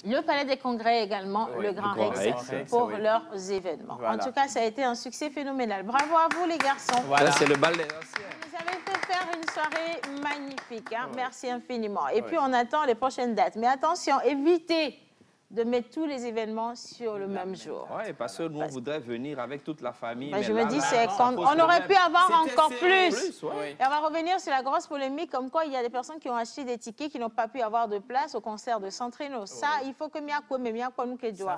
le Palais des Congrès également, le Grand Rex, pour leurs événements. En tout cas, ça a été un succès phénoménal. Bravo à vous, les garçons. Voilà, c'est le bal des anciens. Vous avez fait faire une soirée magnifique. Hein? Merci infiniment. Et puis, on attend les prochaines dates. Mais attention, évitez de mettre tous les événements sur le même jour. Oui, parce que nous, on voudrait venir avec toute la famille. Je me dis, on aurait pu avoir encore plus. Et on va revenir sur la grosse polémique, comme quoi il y a des personnes qui ont acheté des tickets qui n'ont pas pu avoir de place au concert de Centrino. Ça, il faut que nous que doit.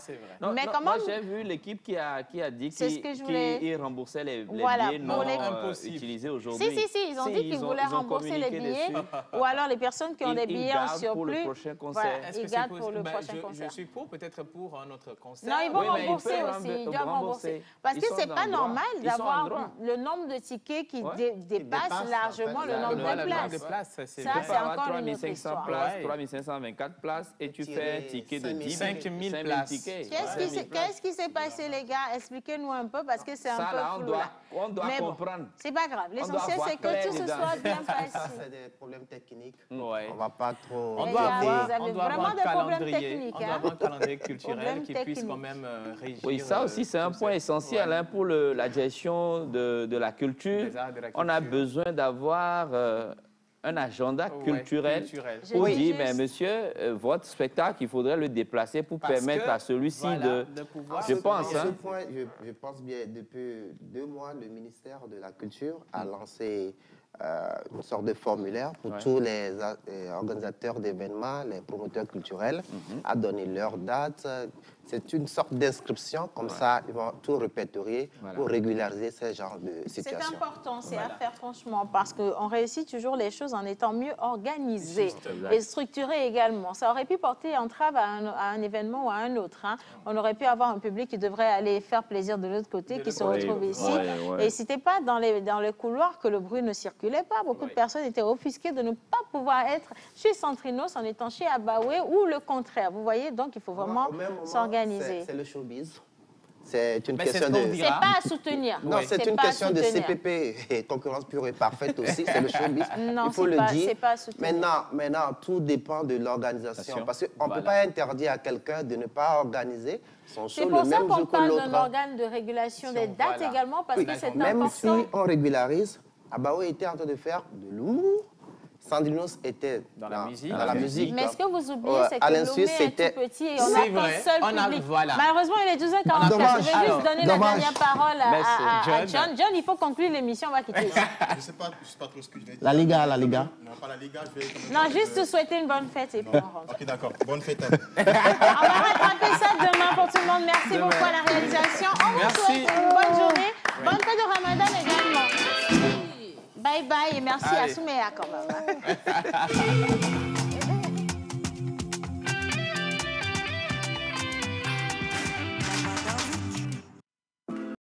Mais comment... Moi, j'ai vu l'équipe qui a dit qu'ils remboursaient les billets non utilisés aujourd'hui. Si, ils ont dit qu'ils voulaient rembourser les billets. Ou alors les personnes qui ont des billets en surplus, ils gardent pour le prochain concert. Peut-être pour un autre concert. Non, ils vont rembourser aussi. Ils doivent rembourser. Parce que c'est pas normal d'avoir le nombre de tickets qui dépasse largement le nombre de places. Ça, c'est encore une autre histoire. 3524 places et tu fais un ticket de 10 5000 places. Qu'est-ce qui s'est passé, les gars? Expliquez-nous un peu parce que c'est un peu flou. On doit comprendre. C'est pas grave. L'essentiel, c'est que tout ce soit bien passé. C'est des problèmes techniques. On va pas trop... On doit avoir des problèmes techniques. Un calendrier culturel qui puisse quand même régir. Oui, ça aussi, c'est un point essentiel pour la gestion de la culture. On a besoin d'avoir un agenda culturel pour dire, mais monsieur, votre spectacle, il faudrait le déplacer pour permettre à celui-ci de pouvoir... Je pense. Je pense bien, depuis 2 mois, le ministère de la Culture a lancé une sorte de formulaire pour tous les organisateurs d'événements, les promoteurs culturels, à donner leur date. C'est une sorte d'inscription, comme ça, ils vont tout répertorier pour régulariser ce genre de situation. C'est important, c'est à faire franchement, parce qu'on réussit toujours les choses en étant mieux organisé et structuré également. Ça aurait pu porter entrave à un événement ou à un autre. Hein. On aurait pu avoir un public qui devrait aller faire plaisir de l'autre côté, qui se retrouve ici. Et ce n'était pas dans les couloirs que le bruit ne circulait pas. Beaucoup de personnes étaient offusquées de ne pas pouvoir être chez Centrinos en étant chez Abaoué ou le contraire. Vous voyez, donc il faut vraiment s'organiser. C'est le showbiz. C'est une Mais question c'est de... C'est pas à soutenir. Non, c'est une question de CPP et concurrence pure et parfaite aussi. C'est le showbiz. Non, il faut le dire. C'est pas à soutenir. Maintenant, tout dépend de l'organisation. Parce qu'on ne peut pas interdire à quelqu'un de ne pas organiser son show le même jour que l'autre. C'est pour ça qu'on parle d'un organe de régulation des dates également, parce que c'est important. Même si on régularise, Abaoué était en train de faire de l'humour. Sandrinos était dans la musique. Mais ce que vous oubliez, c'est que Lomé est tout petit et on a qu'un seul public. Malheureusement, il est 12h44. Je vais juste donner la dernière parole à John. John, il faut conclure l'émission, on va quitter ici. Je ne sais pas trop ce que je vais dire. La Liga. Non, pas la Liga, je vais... Non, juste te souhaiter une bonne fête et puis on rentre. Ok, d'accord. Bonne fête. On va rattraper ça demain pour tout le monde. Merci beaucoup à la réalisation. On vous souhaite une bonne journée. Bonne fête de Ramadan également. Bye bye et merci à Souméa quand même.